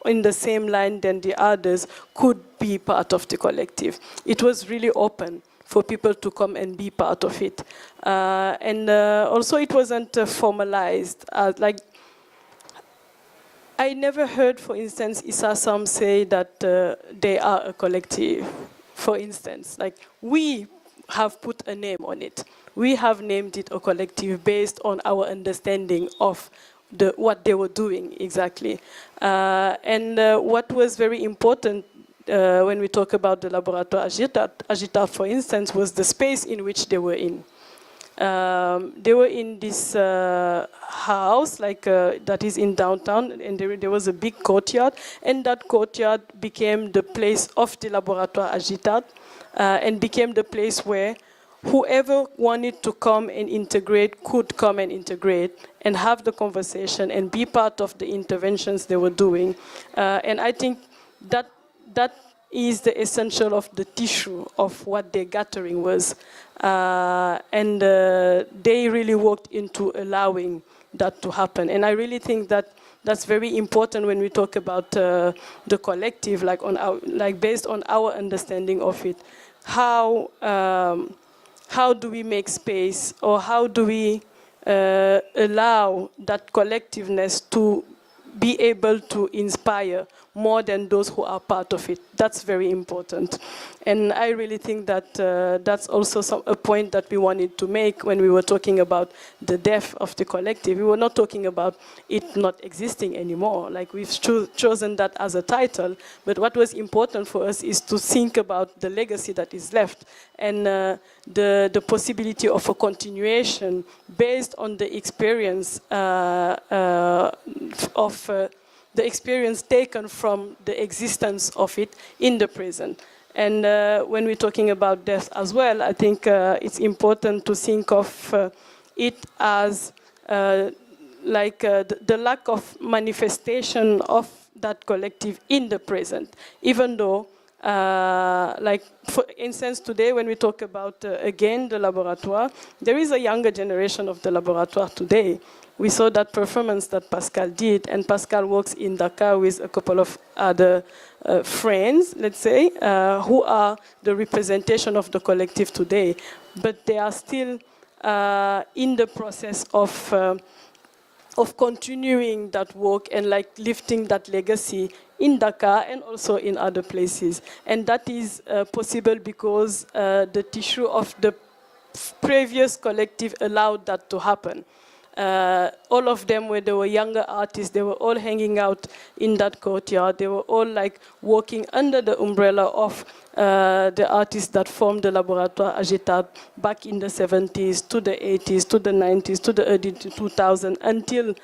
in the same line than the others could be part of the collective. It was really open for people to come and be part of it. And also it wasn't formalized. Like, I never heard, for instance, Isasam say that they are a collective, for instance. Like, we have put a name on it. We have named it a collective based on our understanding of what they were doing exactly. And what was very important when we talk about the Laboratoire Agitat, for instance, was the space in which they were in. They were in this house, like that is in downtown, and there was a big courtyard, and that courtyard became the place of the Laboratoire Agitat, and became the place where whoever wanted to come and integrate could come and integrate and have the conversation and be part of the interventions they were doing. And I think that is the essential of the tissue of what their gathering was. And they really worked into allowing that to happen. And I really think that that's very important when we talk about the collective, like based on our understanding of it. How do we make space, or how do we allow that collectiveness to be able to inspire more than those who are part of it? That's very important. And I really think that that's also a point that we wanted to make when we were talking about the death of the collective. We were not talking about it not existing anymore. Like, we've chosen that as a title, but what was important for us is to think about the legacy that is left, and the possibility of a continuation based on the experience the experience taken from the existence of it in the present. And when we're talking about death as well, I think it's important to think of it as like the lack of manifestation of that collective in the present, even though like, for instance, today when we talk about, again, the laboratoire, there is a younger generation of the laboratoire today. We saw that performance that Pascal did, and Pascal works in Dhaka with a couple of other friends, let's say, who are the representation of the collective today. But they are still in the process of continuing that work and like lifting that legacy in Dhaka and also in other places. And that is possible because the tissue of the previous collective allowed that to happen. All of them, when they were younger artists, they were all hanging out in that courtyard. They were all like working under the umbrella of the artists that formed the Laboratoire Agitat back in the 70s, to the 80s, to the 90s, to the early 2000s, until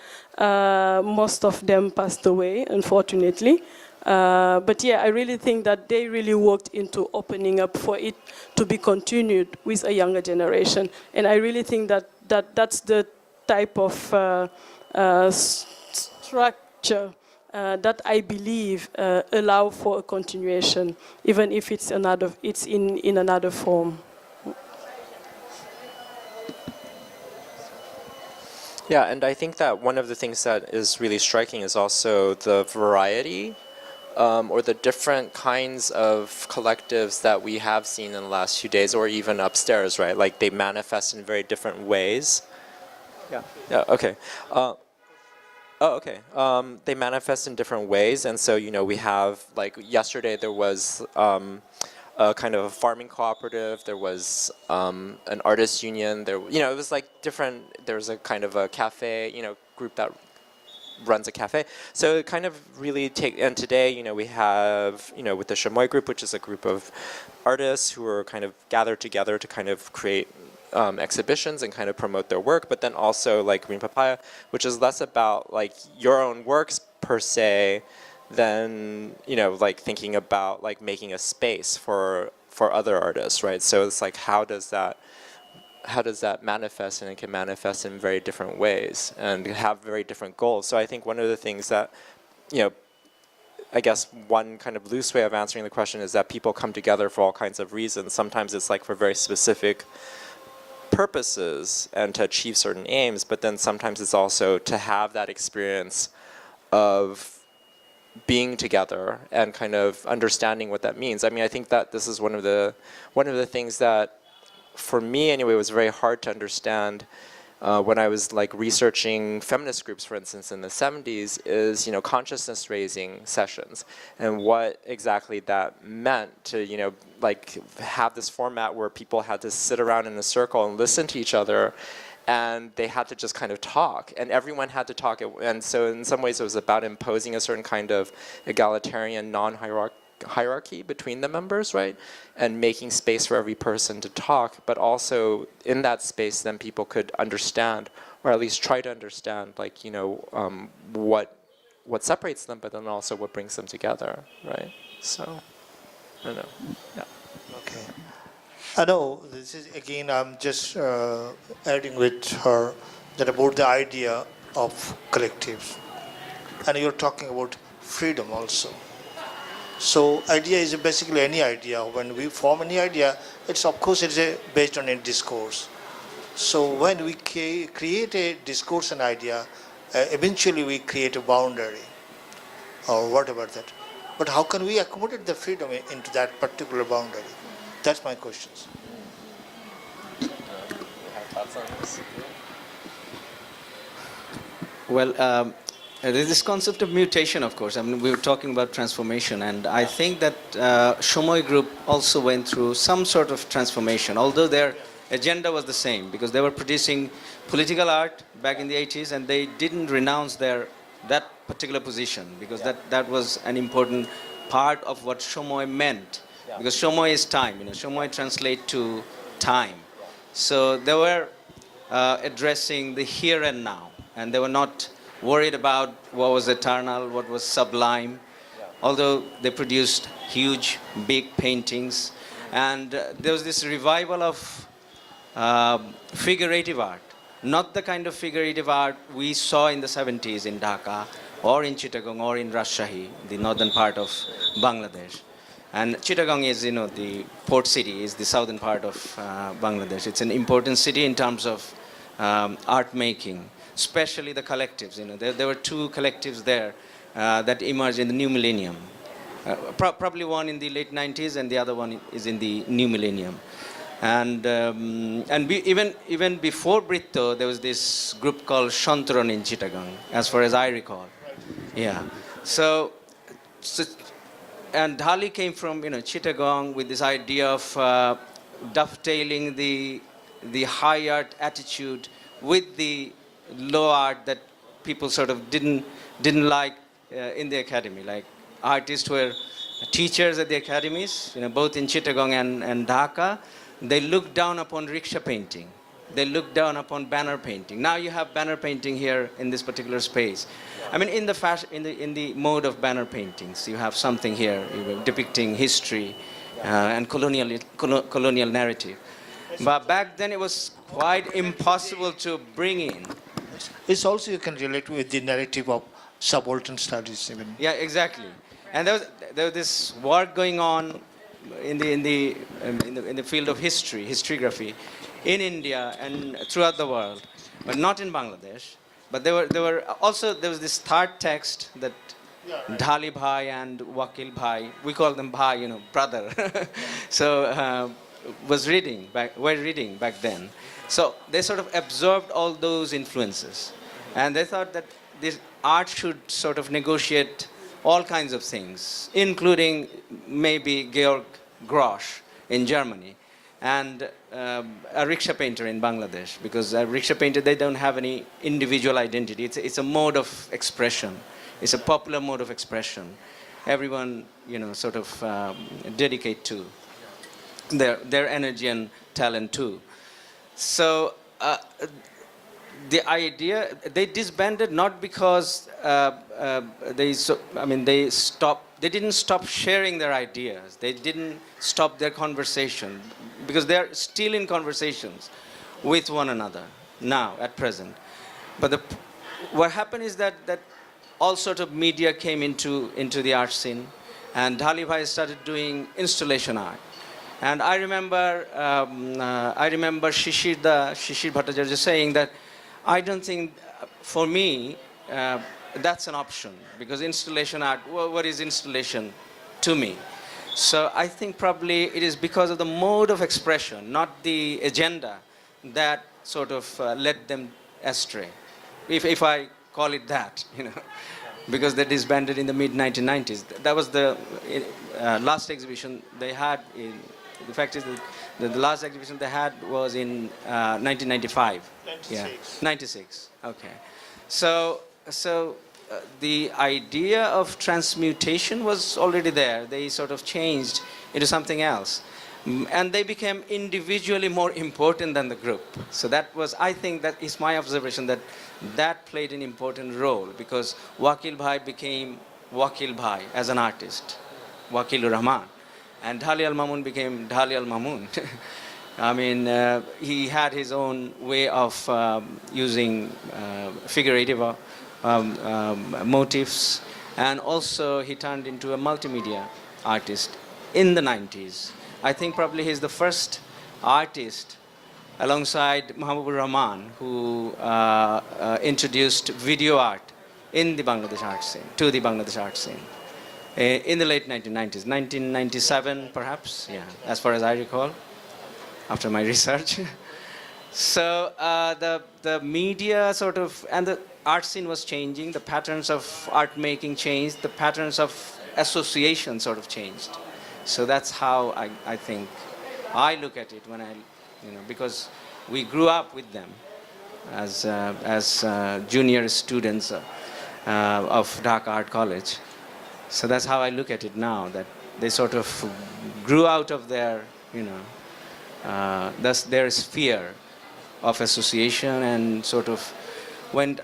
most of them passed away, unfortunately. But yeah, I really think that they really worked into opening up for it to be continued with a younger generation. And I really think that that's the type of structure that I believe allow for a continuation, even if it's in another form. Yeah, and I think that one of the things that is really striking is also the variety or the different kinds of collectives that we have seen in the last few days, or even upstairs, right? Like, they manifest in very different ways. Yeah, okay. They manifest in different ways, and so, you know, we have, like, yesterday there was a kind of a farming cooperative, there was an artist union, there, you know, it was like different, there was a kind of a cafe, you know, group that runs a cafe. So it kind of really and today, you know, we have, you know, with the Chamois group, which is a group of artists who are kind of gathered together to kind of create exhibitions and kind of promote their work, but then also like Green Papaya, which is less about like your own works per se than, you know, like thinking about like making a space for for other artists, right? So it's like, how does that manifest? And it can manifest in very different ways and have very different goals. So I think one of the things that, I guess one kind of loose way of answering the question is that people come together for all kinds of reasons. Sometimes it's like for very specific purposes and to achieve certain aims, but then sometimes it's also to have that experience of being together and kind of understanding what that means. I mean, I think that this is one of the things that, for me anyway, was very hard to understand when I was like researching feminist groups, for instance, in the 70s, is consciousness raising sessions and what exactly that meant to like have this format where people had to sit around in a circle and listen to each other, and they had to just kind of talk, and everyone had to talk. And so in some ways it was about imposing a certain kind of egalitarian, non-hierarchy between the members, right? And making space for every person to talk, but also in that space then people could understand, or at least try to understand, like, what separates them, but then also what brings them together, right? So, I don't know, yeah. Okay. I know this is, again, I'm just adding with her that about the idea of collectives. And you're talking about freedom also. So idea is basically any idea. When we form any idea, it's of course it's based on a discourse. So when we create a discourse and idea, eventually we create a boundary, or what about that? But how can we accommodate the freedom into that particular boundary? That's my questions. Well, there's this concept of mutation, of course. I mean, we were talking about transformation, and I think that Shomoy Group also went through some sort of transformation, although their agenda was the same, because they were producing political art back in the 80s, and they didn't renounce that particular position, because that was an important part of what Shomoy meant. Because Shomoy is time, Shomoy translates to time. So they were addressing the here and now, and they were not worried about what was eternal, what was sublime, although they produced huge, big paintings. And there was this revival of figurative art, not the kind of figurative art we saw in the 70s in Dhaka, or in Chittagong, or in Rajshahi, the northern part of Bangladesh. And Chittagong is, the port city, is the southern part of Bangladesh. It's an important city in terms of art making, especially the collectives. There were two collectives there that emerged in the new millennium. Probably one in the late 90s, and the other one is in the new millennium. And even before Britto, there was this group called Shantron in Chittagong, as far as I recall. Yeah. So and Dhali came from Chittagong with this idea of dovetailing the high art attitude with the low art that people sort of didn't like in the academy. Like artists were teachers at the academies, both in Chittagong and Dhaka. They looked down upon rickshaw painting. They looked down upon banner painting. Now you have banner painting here in this particular space. I mean, in the mode of banner paintings, you have something here depicting history and colonial narrative. But back then it was quite impossible to bring in. It's also you can relate with the narrative of subaltern studies even. Yeah, exactly. And there was this work going on in the field of historiography, in India and throughout the world, but not in Bangladesh. But there was this third text that Dhali Bhai and Wakil Bhai, we call them Bhai, brother. So were reading back then. So they sort of absorbed all those influences, and they thought that this art should sort of negotiate all kinds of things, including maybe Georg Grosch in Germany, and a rickshaw painter in Bangladesh, because a rickshaw painter, they don't have any individual identity. It's a mode of expression. It's a popular mode of expression. Everyone, sort of dedicate to their energy and talent too. So the idea, they disbanded not because they stopped they didn't stop sharing their ideas. They didn't stop their conversation, because they're still in conversations with one another now, at present. But what happened is that all sort of media came into the art scene, and Dhali Bhai started doing installation art. And I remember Shishir Bhattacharya saying that, I don't think, for me, that's an option, because installation art, what is installation to me? So I think probably it is because of the mode of expression, not the agenda, that sort of led them astray, if I call it that, because they disbanded in the mid-1990s. That was the last exhibition they had. The fact is that the last exhibition they had was in 1995. 96. Yeah, 96. Okay. So the idea of transmutation was already there. They sort of changed into something else. And they became individually more important than the group. So that was, I think that is my observation, that played an important role, because Wakil Bhai became Wakil Bhai as an artist, Wakilur Rahman. And Dhali al-Mamun became Dhali al-Mamun. I mean, he had his own way of using figurative motifs, and also he turned into a multimedia artist in the 90s. I think probably he's the first artist, alongside Mahabubur Rahman, who introduced video art in the Bangladesh art scene, to the Bangladesh art scene, in the late 1990s, 1997 perhaps, yeah, as far as I recall, after my research. So the media sort of, and the art scene was changing, the patterns of art making changed, the patterns of association sort of changed. So that's how I think I look at it when because we grew up with them as junior students of Dhaka Art College. So that's how I look at it now, that they sort of grew out of their, their sphere of association, and sort of went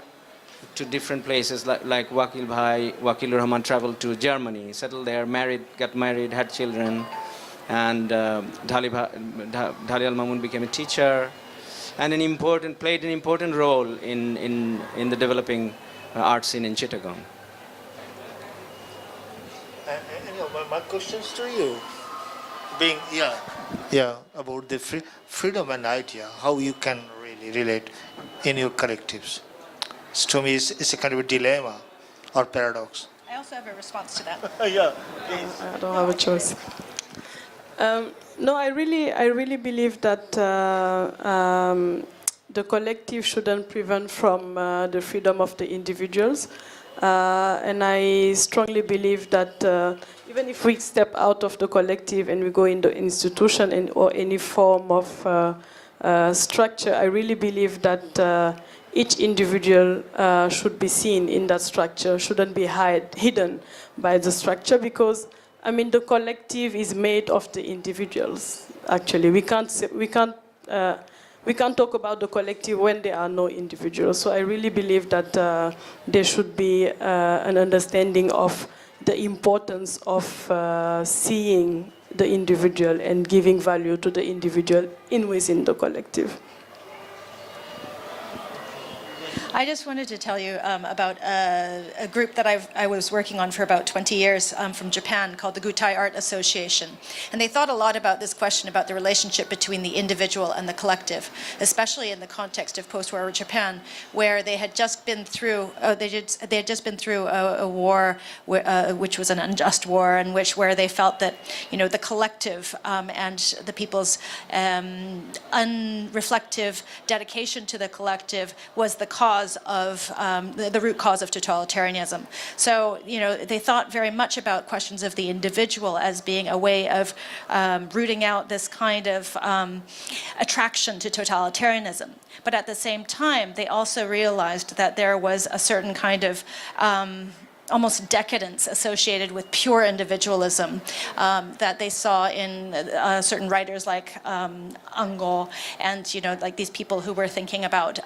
to different places, like Wakil Bhai, Wakilur Rahman traveled to Germany, settled there, got married, had children, and Dhali al-Mamun became a teacher, and played an important role in the developing art scene in Chittagong. My questions to you, about the freedom and idea, how you can really relate in your collectives. So to me, it's a kind of a dilemma or paradox. I also have a response to that. Yeah, please. I don't have a choice. No, I really believe that the collective shouldn't prevent from the freedom of the individuals. And I strongly believe that even if we step out of the collective and we go into institution or any form of structure, I really believe that each individual should be seen in that structure, shouldn't be hidden by the structure, because the collective is made of the individuals. Actually, we can't talk about the collective when there are no individuals. So I really believe that there should be an understanding of the importance of seeing the individual and giving value to the individual within the collective. I just wanted to tell you about a group that I was working on for about 20 years from Japan, called the Gutai Art Association. And they thought a lot about this question about the relationship between the individual and the collective, especially in the context of post-war Japan, where they had just been through a war which was an unjust war, and where they felt that the collective and the people's unreflective dedication to the collective was the cause of the root cause of totalitarianism. So they thought very much about questions of the individual as being a way of rooting out this kind of attraction to totalitarianism. But at the same time, they also realized that there was a certain kind of almost decadence associated with pure individualism that they saw in certain writers like Ango, and like these people who were thinking about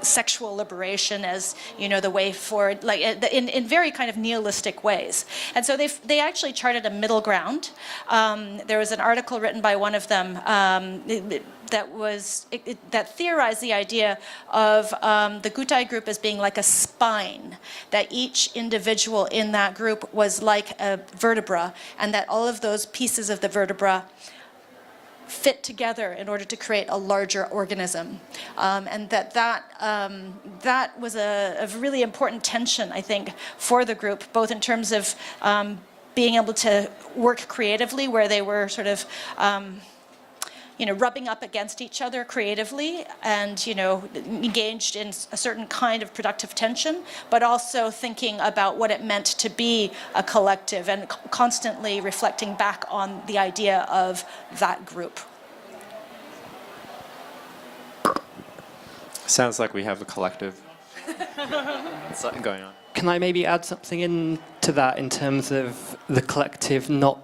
sexual liberation as the way forward, like in very kind of nihilistic ways. And so they actually charted a middle ground. There was an article written by one of them that theorized the idea of the Gutai group as being like a spine, that each individual in that group was like a vertebra, and that all of those pieces of the vertebra fit together in order to create a larger organism. And that was a really important tension, I think, for the group, both in terms of being able to work creatively, where they were sort of rubbing up against each other creatively and, engaged in a certain kind of productive tension, but also thinking about what it meant to be a collective and constantly reflecting back on the idea of that group. Sounds like we have a collective. Something going on. Can I maybe add something into that in terms of the collective not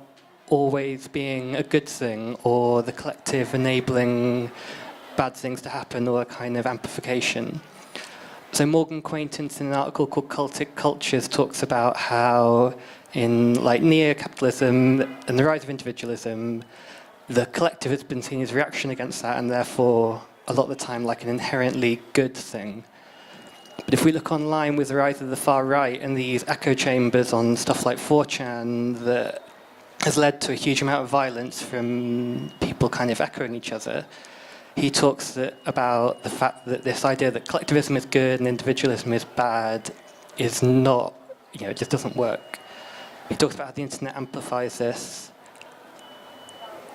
always being a good thing, or the collective enabling bad things to happen, or a kind of amplification? So Morgan Quaintance, in an article called Cultic Cultures, talks about how in like neo-capitalism and the rise of individualism, the collective has been seen as a reaction against that, and therefore a lot of the time like an inherently good thing. But if we look online with the rise of the far right and these echo chambers on stuff like 4chan, that has led to a huge amount of violence from people kind of echoing each other. He talks about the fact that this idea that collectivism is good and individualism is bad is not, it just doesn't work. He talks about how the internet amplifies this.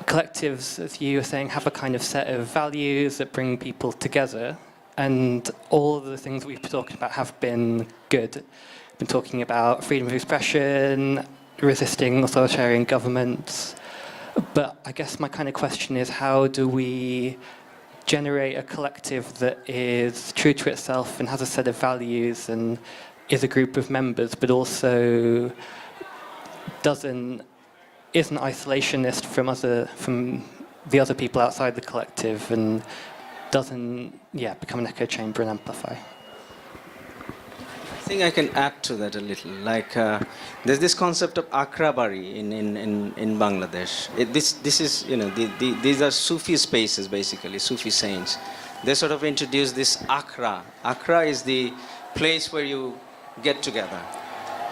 Collectives, as you were saying, have a kind of set of values that bring people together, and all of the things we've been talking about have been good. We've been talking about freedom of expression, resisting authoritarian governments. But I guess my kind of question is, how do we generate a collective that is true to itself and has a set of values and is a group of members, but also isn't isolationist from the other people outside the collective, and doesn't become an echo chamber and amplify? I think I can add to that a little. Like there's this concept of akrabari in Bangladesh. This is these are Sufi spaces, basically Sufi saints. They sort of introduce this akra. Akra is the place where you get together.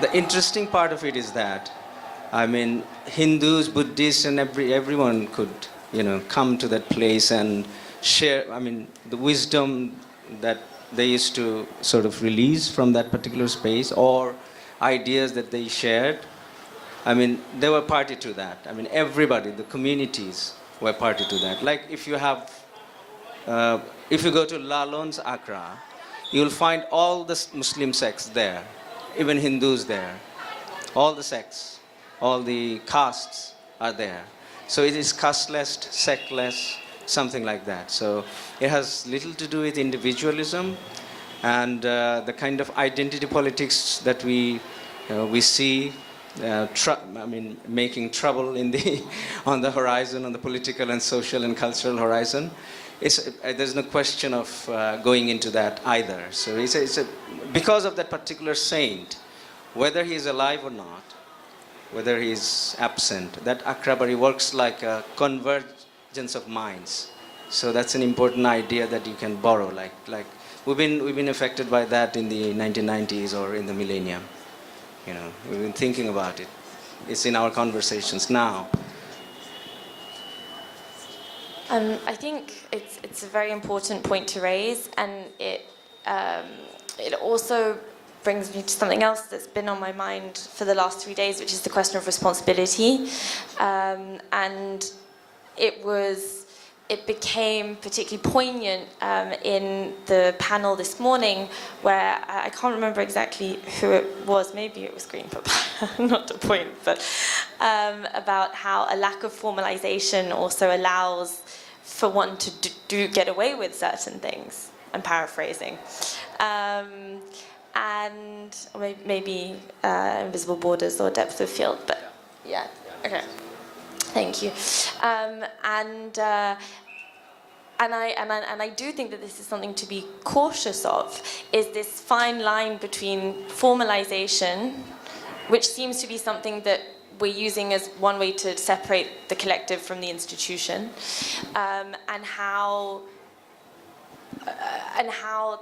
The interesting part of it is that, Hindus, Buddhists, and everyone could come to that place and share. The wisdom that they used to sort of release from that particular space, or ideas that they shared. They were party to that. Everybody, the communities were party to that. Like if you go to Lalon's Accra, you'll find all the Muslim sects there, even Hindus there. All the sects, all the castes are there. So it is casteless, sectless, something like that. So it has little to do with individualism and the kind of identity politics that we see making trouble on the horizon, on the political and social and cultural horizon. There's no question of going into that either. So because of that particular saint, whether he is alive or not, whether he is absent, that akrabari works like a convergence of minds. So that's an important idea that you can borrow. Like we've been affected by that in the 1990s or in the millennium. We've been thinking about it. It's in our conversations now. I think it's a very important point to raise, and it also brings me to something else that's been on my mind for the last 3 days, which is the question of responsibility. And it became particularly poignant in the panel this morning, where I can't remember exactly who it was, maybe it was Green, but not to point, but about how a lack of formalization also allows for one to get away with certain things. I'm paraphrasing. or maybe invisible borders or depth of field, but yeah, okay. Thank you. And I do think that this is something to be cautious of, is this fine line between formalization, which seems to be something that we're using as one way to separate the collective from the institution, and how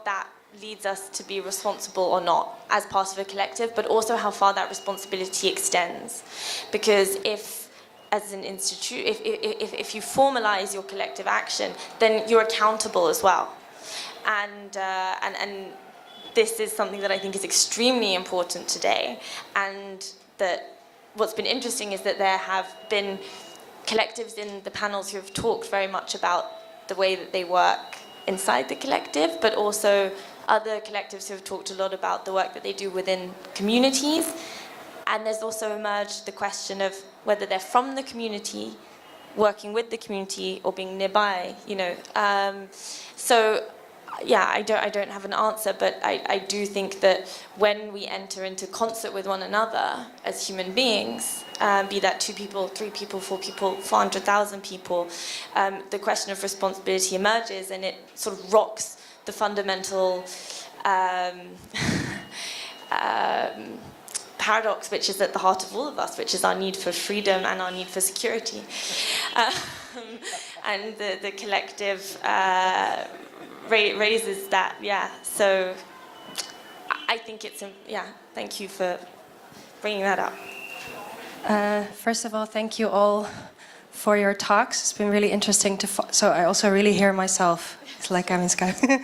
that leads us to be responsible or not as part of a collective, but also how far that responsibility extends. Because if, as an institute, if you formalize your collective action, then you're accountable as well. And this is something that I think is extremely important today. And that what's been interesting is that there have been collectives in the panels who have talked very much about the way that they work inside the collective, but also other collectives who have talked a lot about the work that they do within communities. And there's also emerged the question of whether they're from the community, working with the community, or being nearby, you know. So, yeah, I don't have an answer, but I do think that when we enter into concert with one another as human beings, be that 2 people, 3 people, 4 people, 400,000 people, the question of responsibility emerges, and it sort of rocks the fundamental paradox which is at the heart of all of us, which is our need for freedom and our need for security. And the collective raises that, yeah. So I think it's, yeah, thank you for bringing that up. First of all, thank you all for your talks. It's been really interesting to so I also really hear myself. It's like I'm in Skype.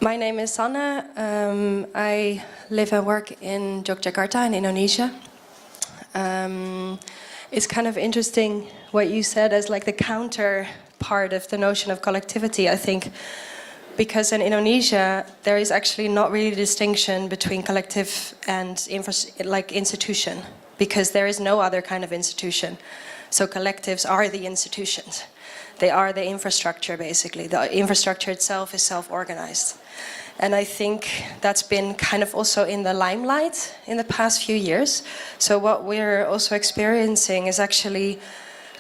My name is Sanne. I live and work in Yogyakarta in Indonesia. It's kind of interesting what you said as like the counter part of the notion of collectivity, I think, because in Indonesia there is actually not really a distinction between collective and institution, because there is no other kind of institution. So collectives are the institutions. They are the infrastructure, basically. The infrastructure itself is self-organized. And I think that's been kind of also in the limelight in the past few years. So what we're also experiencing is actually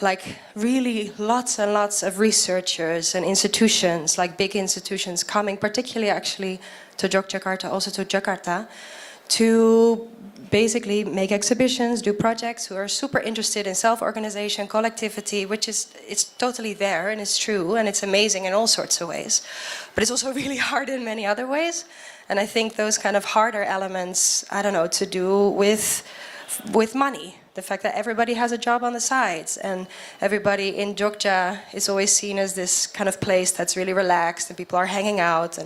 like really lots and lots of researchers and institutions, like big institutions, coming particularly actually to Yogyakarta, also to Jakarta, to basically make exhibitions, do projects, who are super interested in self-organization, collectivity, which is, it's totally there and it's true and it's amazing in all sorts of ways. But it's also really hard in many other ways. And I think those kind of harder elements, I don't know, to do with money. The fact that everybody has a job on the sides and everybody in Jogja is always seen as this kind of place that's really relaxed and people are hanging out,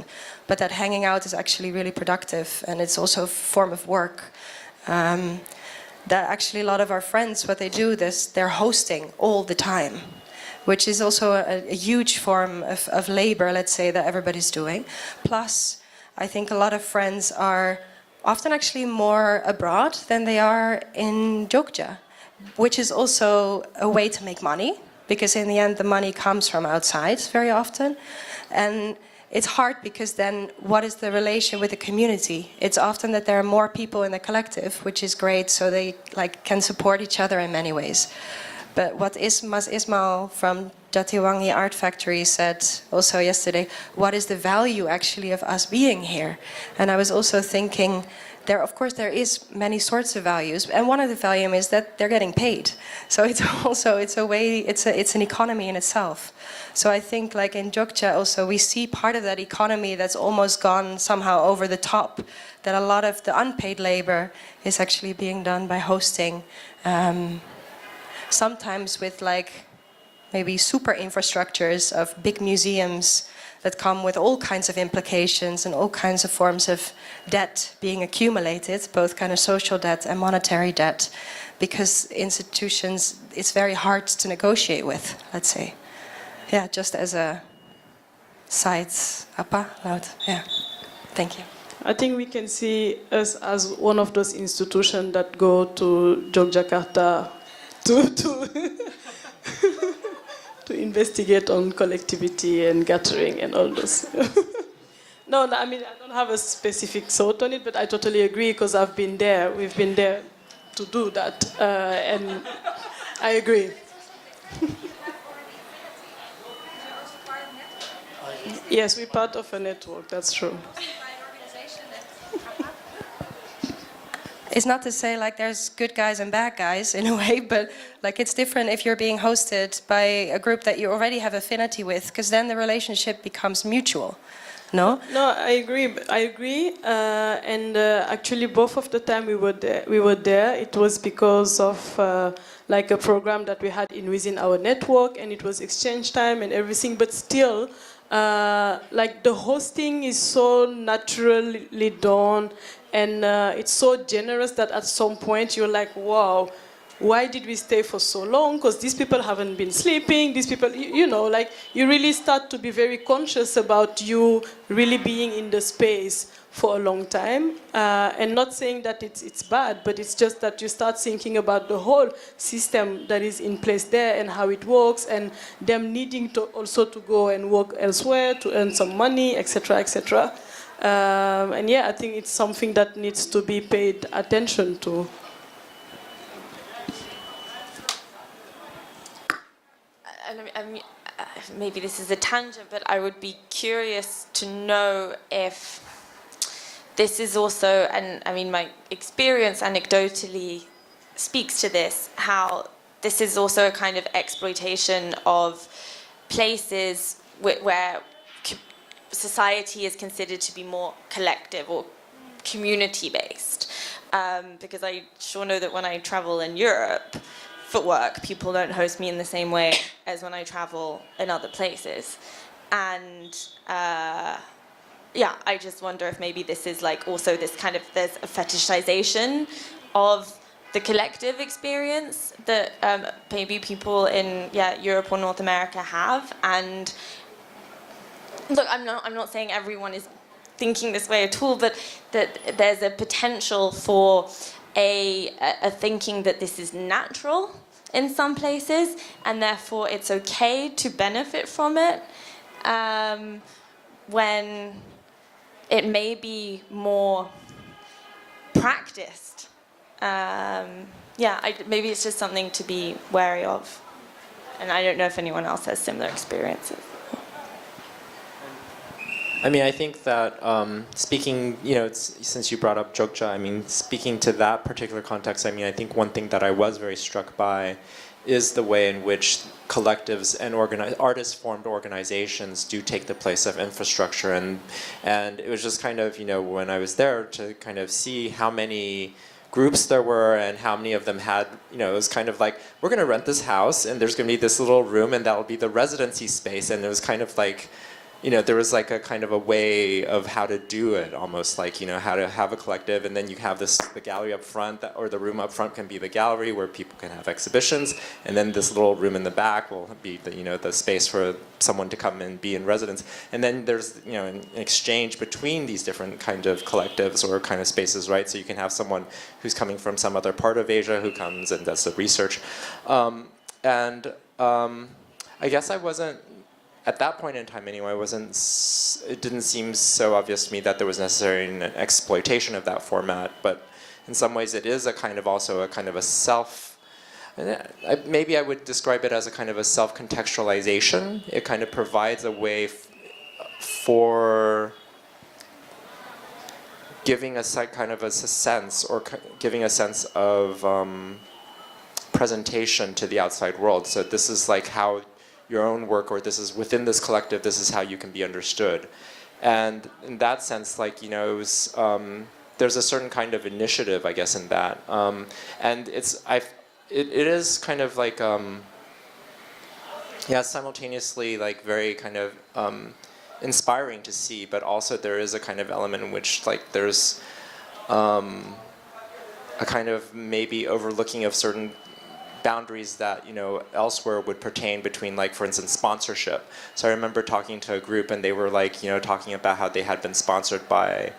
but that hanging out is actually really productive and it's also a form of work. That actually a lot of our friends, what they do, they're hosting all the time, which is also a huge form of labor, let's say, that everybody's doing. Plus, I think a lot of friends are often actually more abroad than they are in Jogja, which is also a way to make money, because in the end the money comes from outside very often. And it's hard because then what is the relation with the community? It's often that there are more people in the collective, which is great, so they can support each other in many ways. But what Mas Ismail from Jatiwangi Art Factory said also yesterday, what is the value actually of us being here? And I was also thinking, of course there is many sorts of values, and one of the values is that they're getting paid. So it's also, it's an economy in itself. So I think like in Jogja also we see part of that economy that's almost gone somehow over the top, that a lot of the unpaid labor is actually being done by hosting, sometimes with maybe super infrastructures of big museums that come with all kinds of implications and all kinds of forms of debt being accumulated, both kind of social debt and monetary debt, because institutions, it's very hard to negotiate with, let's say. Yeah, just as a side, yeah, thank you. I think we can see us as one of those institutions that go to Yogyakarta to investigate on collectivity and gathering and all those. No, I mean, I don't have a specific thought on it, but I totally agree because I've been there. We've been there to do that, and I agree. Yes, we're part of a network, that's true. It's not to say like there's good guys and bad guys in a way, but like it's different if you're being hosted by a group that you already have affinity with, because then the relationship becomes mutual. No? No, I agree. I agree. And actually, both of the time we were there, it was because of like a program that we had within our network, and it was exchange time and everything. But still, like the hosting is so naturally done, and it's so generous that at some point you're like, wow. Why did we stay for so long? Because these people haven't been sleeping. These people, you know, like you really start to be very conscious about you really being in the space for a long time. And not saying that it's bad, but it's just that you start thinking about the whole system that is in place there and how it works, and them needing to also to go and work elsewhere to earn some money, etc., etc. And yeah, I think it's something that needs to be paid attention to. I mean, maybe this is a tangent, but I would be curious to know if this is also, and I mean, my experience anecdotally speaks to this, how this is also a kind of exploitation of places where society is considered to be more collective or community-based. Because I sure know that when I travel in Europe, for work, people don't host me in the same way as when I travel in other places. And yeah, I just wonder if maybe this is like also this kind of, there's a fetishization of the collective experience that maybe people in Europe or North America have. And look, I'm not saying everyone is thinking this way at all, but that there's a potential for a thinking that this is natural in some places, and therefore it's okay to benefit from it, when it may be more practiced. Maybe it's just something to be wary of. And I don't know if anyone else has similar experiences. I mean, I think that speaking, you know, since you brought up Jogja, I mean, speaking to that particular context, I mean, I think one thing that I was very struck by is the way in which collectives and artist-formed organizations do take the place of infrastructure. And it was just kind of, you know, when I was there to kind of see how many groups there were and how many of them had, you know, it was kind of like, we're going to rent this house and there's going to be this little room and that will be the residency space. And it was kind of like, you know, there was like a kind of a way of how to do it, almost like, you know, how to have a collective, and then you have this, the gallery up front, or the room up front can be the gallery where people can have exhibitions, and then this little room in the back will be the, you know, the space for someone to come and be in residence. And then there's, you know, an exchange between these different kind of collectives or kind of spaces, right? So you can have someone who's coming from some other part of Asia who comes and does the research. I guess I wasn't, at that point in time anyway, it didn't seem so obvious to me that there was necessarily an exploitation of that format, but in some ways it is a kind of also a kind of a maybe I would describe it as a kind of a self-contextualization. It kind of provides a way for giving a kind of a sense, or giving a sense of presentation to the outside world. So this is like how your own work, or this is within this collective, this is how you can be understood. And in that sense, like, you know, it was, there's a certain kind of initiative, I guess, in that. And it is kind of like, simultaneously like very kind of inspiring to see, but also there is a kind of element in which like there's a kind of maybe overlooking of certain boundaries that, you know, elsewhere would pertain between, like, for instance, sponsorship. So I remember talking to a group and they were like, you know, talking about how they had been sponsored by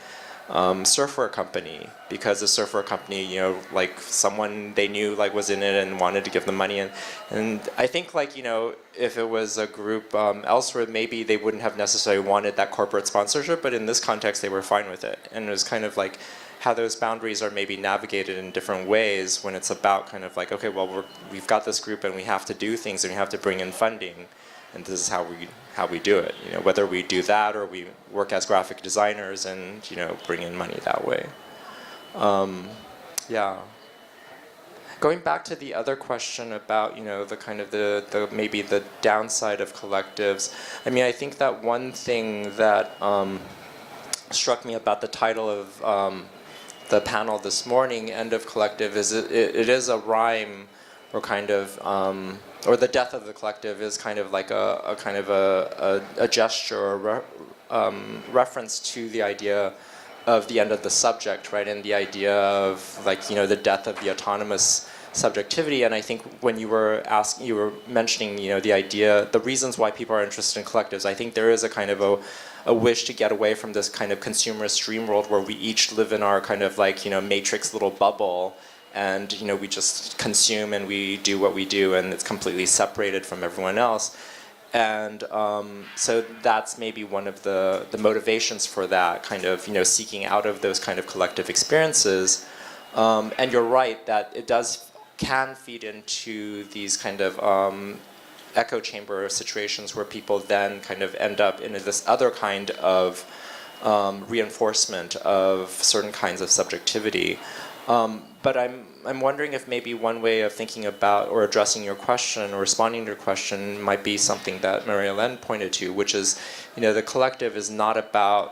surfwear company, because the surfwear company, you know, like someone they knew like was in it and wanted to give them money, and I think like, you know, if it was a group elsewhere, maybe they wouldn't have necessarily wanted that corporate sponsorship, but in this context they were fine with it. And it was kind of like how those boundaries are maybe navigated in different ways when it's about kind of like, okay, well we've got this group and we have to do things and we have to bring in funding, and this is how we do it. You know, whether we do that or we work as graphic designers and, you know, bring in money that way. Yeah. Going back to the other question about, you know, the kind of the maybe the downside of collectives. I mean, I think that one thing that struck me about the title of the panel this morning, End of Collective, is it is a rhyme, or kind of, or the death of the collective is kind of like a kind of a gesture or reference to the idea of the end of the subject, right? And the idea of, like, you know, the death of the autonomous subjectivity. And I think when you were mentioning, you know, the idea, the reasons why people are interested in collectives, I think there is a kind of a wish to get away from this kind of consumerist dream world where we each live in our kind of like, you know, matrix little bubble, and, you know, we just consume and we do what we do, and it's completely separated from everyone else. And so that's maybe one of the motivations for that kind of, you know, seeking out of those kind of collective experiences. And you're right that it can feed into these kind of echo chamber situations where people then kind of end up in this other kind of reinforcement of certain kinds of subjectivity. But I'm wondering if maybe one way of thinking about or addressing your question or responding to your question might be something that Marie-Hélène pointed to, which is, you know, the collective is not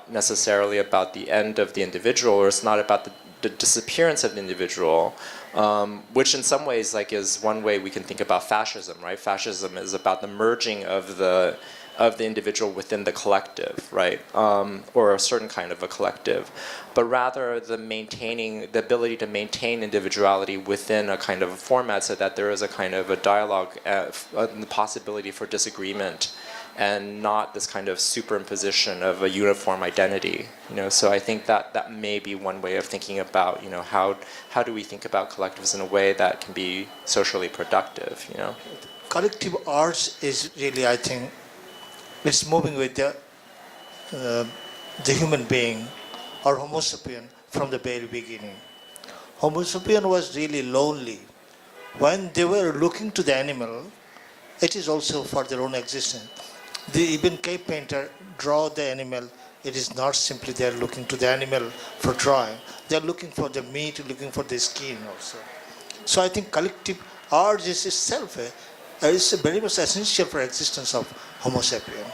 necessarily about the end of the individual, or it's not about the disappearance of the individual, which in some ways like is one way we can think about fascism, right? Fascism is about the merging of the individual within the collective, right? Or a certain kind of a collective, but rather the ability to maintain individuality within a kind of a format, so that there is a kind of a dialogue, the possibility for disagreement, and not this kind of superimposition of a uniform identity. You know, so I think that may be one way of thinking about, you know, how do we think about collectives in a way that can be socially productive, you know? Collective arts is really, I think, it's moving with the human being, or Homo sapien, from the very beginning. Homo sapien was really lonely. When they were looking to the animal, it is also for their own existence. Even cave painter draw the animal. It is not simply they are looking to the animal for drawing. They are looking for the meat, looking for the skin also. So I think collective art is itself is very much essential for existence of Homo sapien.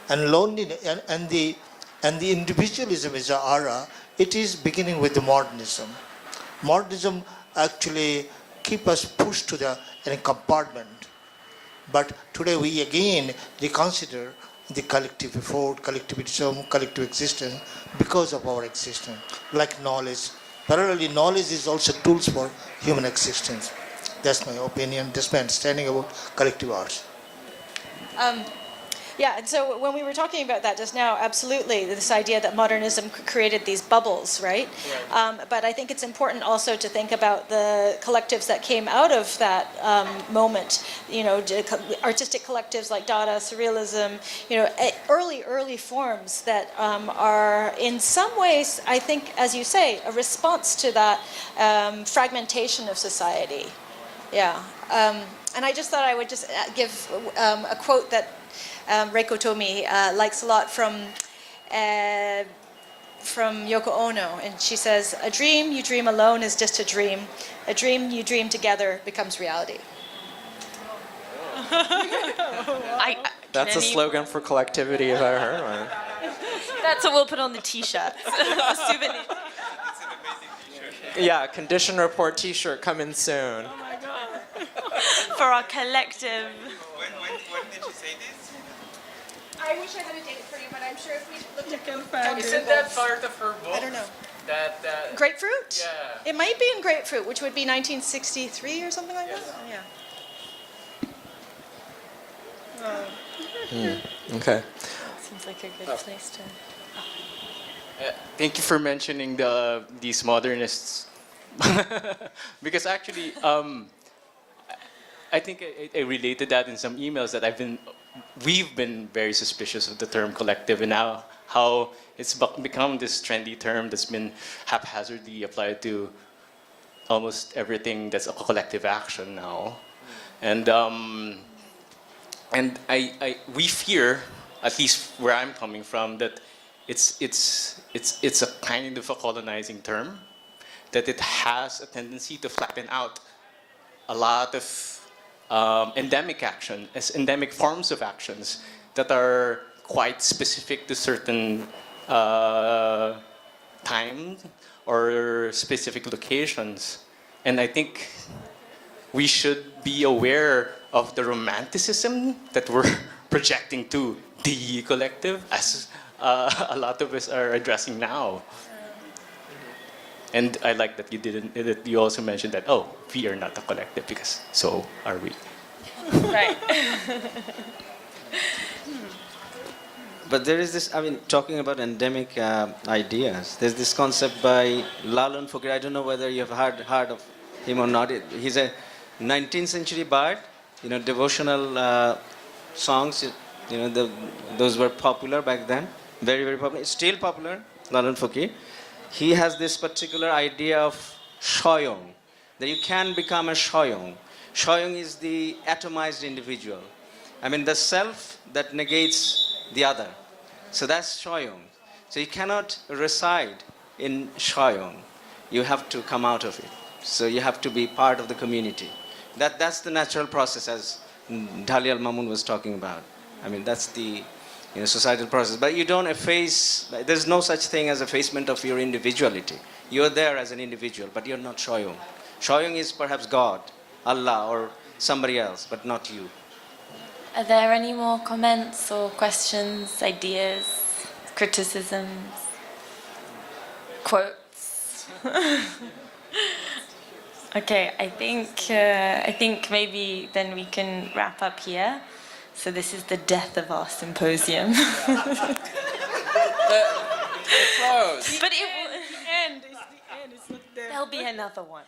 And loneliness and the individualism is an era. It is beginning with the modernism. Modernism actually keep us pushed to in a compartment. But today we again reconsider the collective effort, collectivism, collective existence because of our existence. Like knowledge. Parallelly, knowledge is also tools for human existence. That's my opinion, that's my understanding about collective arts. Yeah, and so when we were talking about that just now, absolutely, this idea that modernism created these bubbles, right? But I think it's important also to think about the collectives that came out of that moment, you know, artistic collectives like Dada, Surrealism, you know, early forms that are in some ways, I think, as you say, a response to that fragmentation of society. Yeah, and I just thought I would just give a quote that Reiko Tomi likes a lot from Yoko Ono, and she says, "A dream you dream alone is just a dream. A dream you dream together becomes reality." That's a slogan for collectivity if I heard one. That's what we'll put on the T-shirts. The souvenir. Yeah, condition report T-shirt coming soon. Oh my god. For our collective. When did you say this? I wish I had a date for you, but I'm sure if we looked at Isn't that part of her book? I don't know. That Grapefruit? Yeah. It might be in Grapefruit, which would be 1963 or something like that. Yeah. Okay. Seems like a good place to... Thank you for mentioning these modernists, because actually, I think I related that in some emails that we've been very suspicious of the term collective, and now how it's become this trendy term that's been haphazardly applied to almost everything that's a collective action now, and we fear, at least where I'm coming from, that it's a kind of a colonizing term, that it has a tendency to flatten out a lot of endemic forms of actions that are quite specific to certain times or specific locations. And I think we should be aware of the romanticism that we're projecting to the collective, as a lot of us are addressing now. And I like that you also mentioned that, oh, we are not a collective, because so are we. Right. But there is this, I mean, talking about endemic ideas, there's this concept by Lalun Fakir. I don't know whether you have heard of him or not. He's a 19th century bard, devotional songs, those were popular back then, very, very popular. It's still popular, Lalun Fakir. He has this particular idea of shoyong, that you can become a shoyong. Shoyong is the atomized individual. I mean, the self that negates the other. So that's shoyong. So you cannot reside in shoyong. You have to come out of it. So you have to be part of the community. That's the natural process, as Dhali Al-Mamun was talking about. I mean, that's the societal process. But you don't efface, there's no such thing as effacement of your individuality. You're there as an individual, but you're not shoyong. Shoyong is perhaps God, Allah, or somebody else, but not you. Are there any more comments or questions, ideas, criticisms, quotes? Okay, I think maybe then we can wrap up here. So this is the death of our symposium. The close. But the end. It's the end. It's not there. there'll be another one.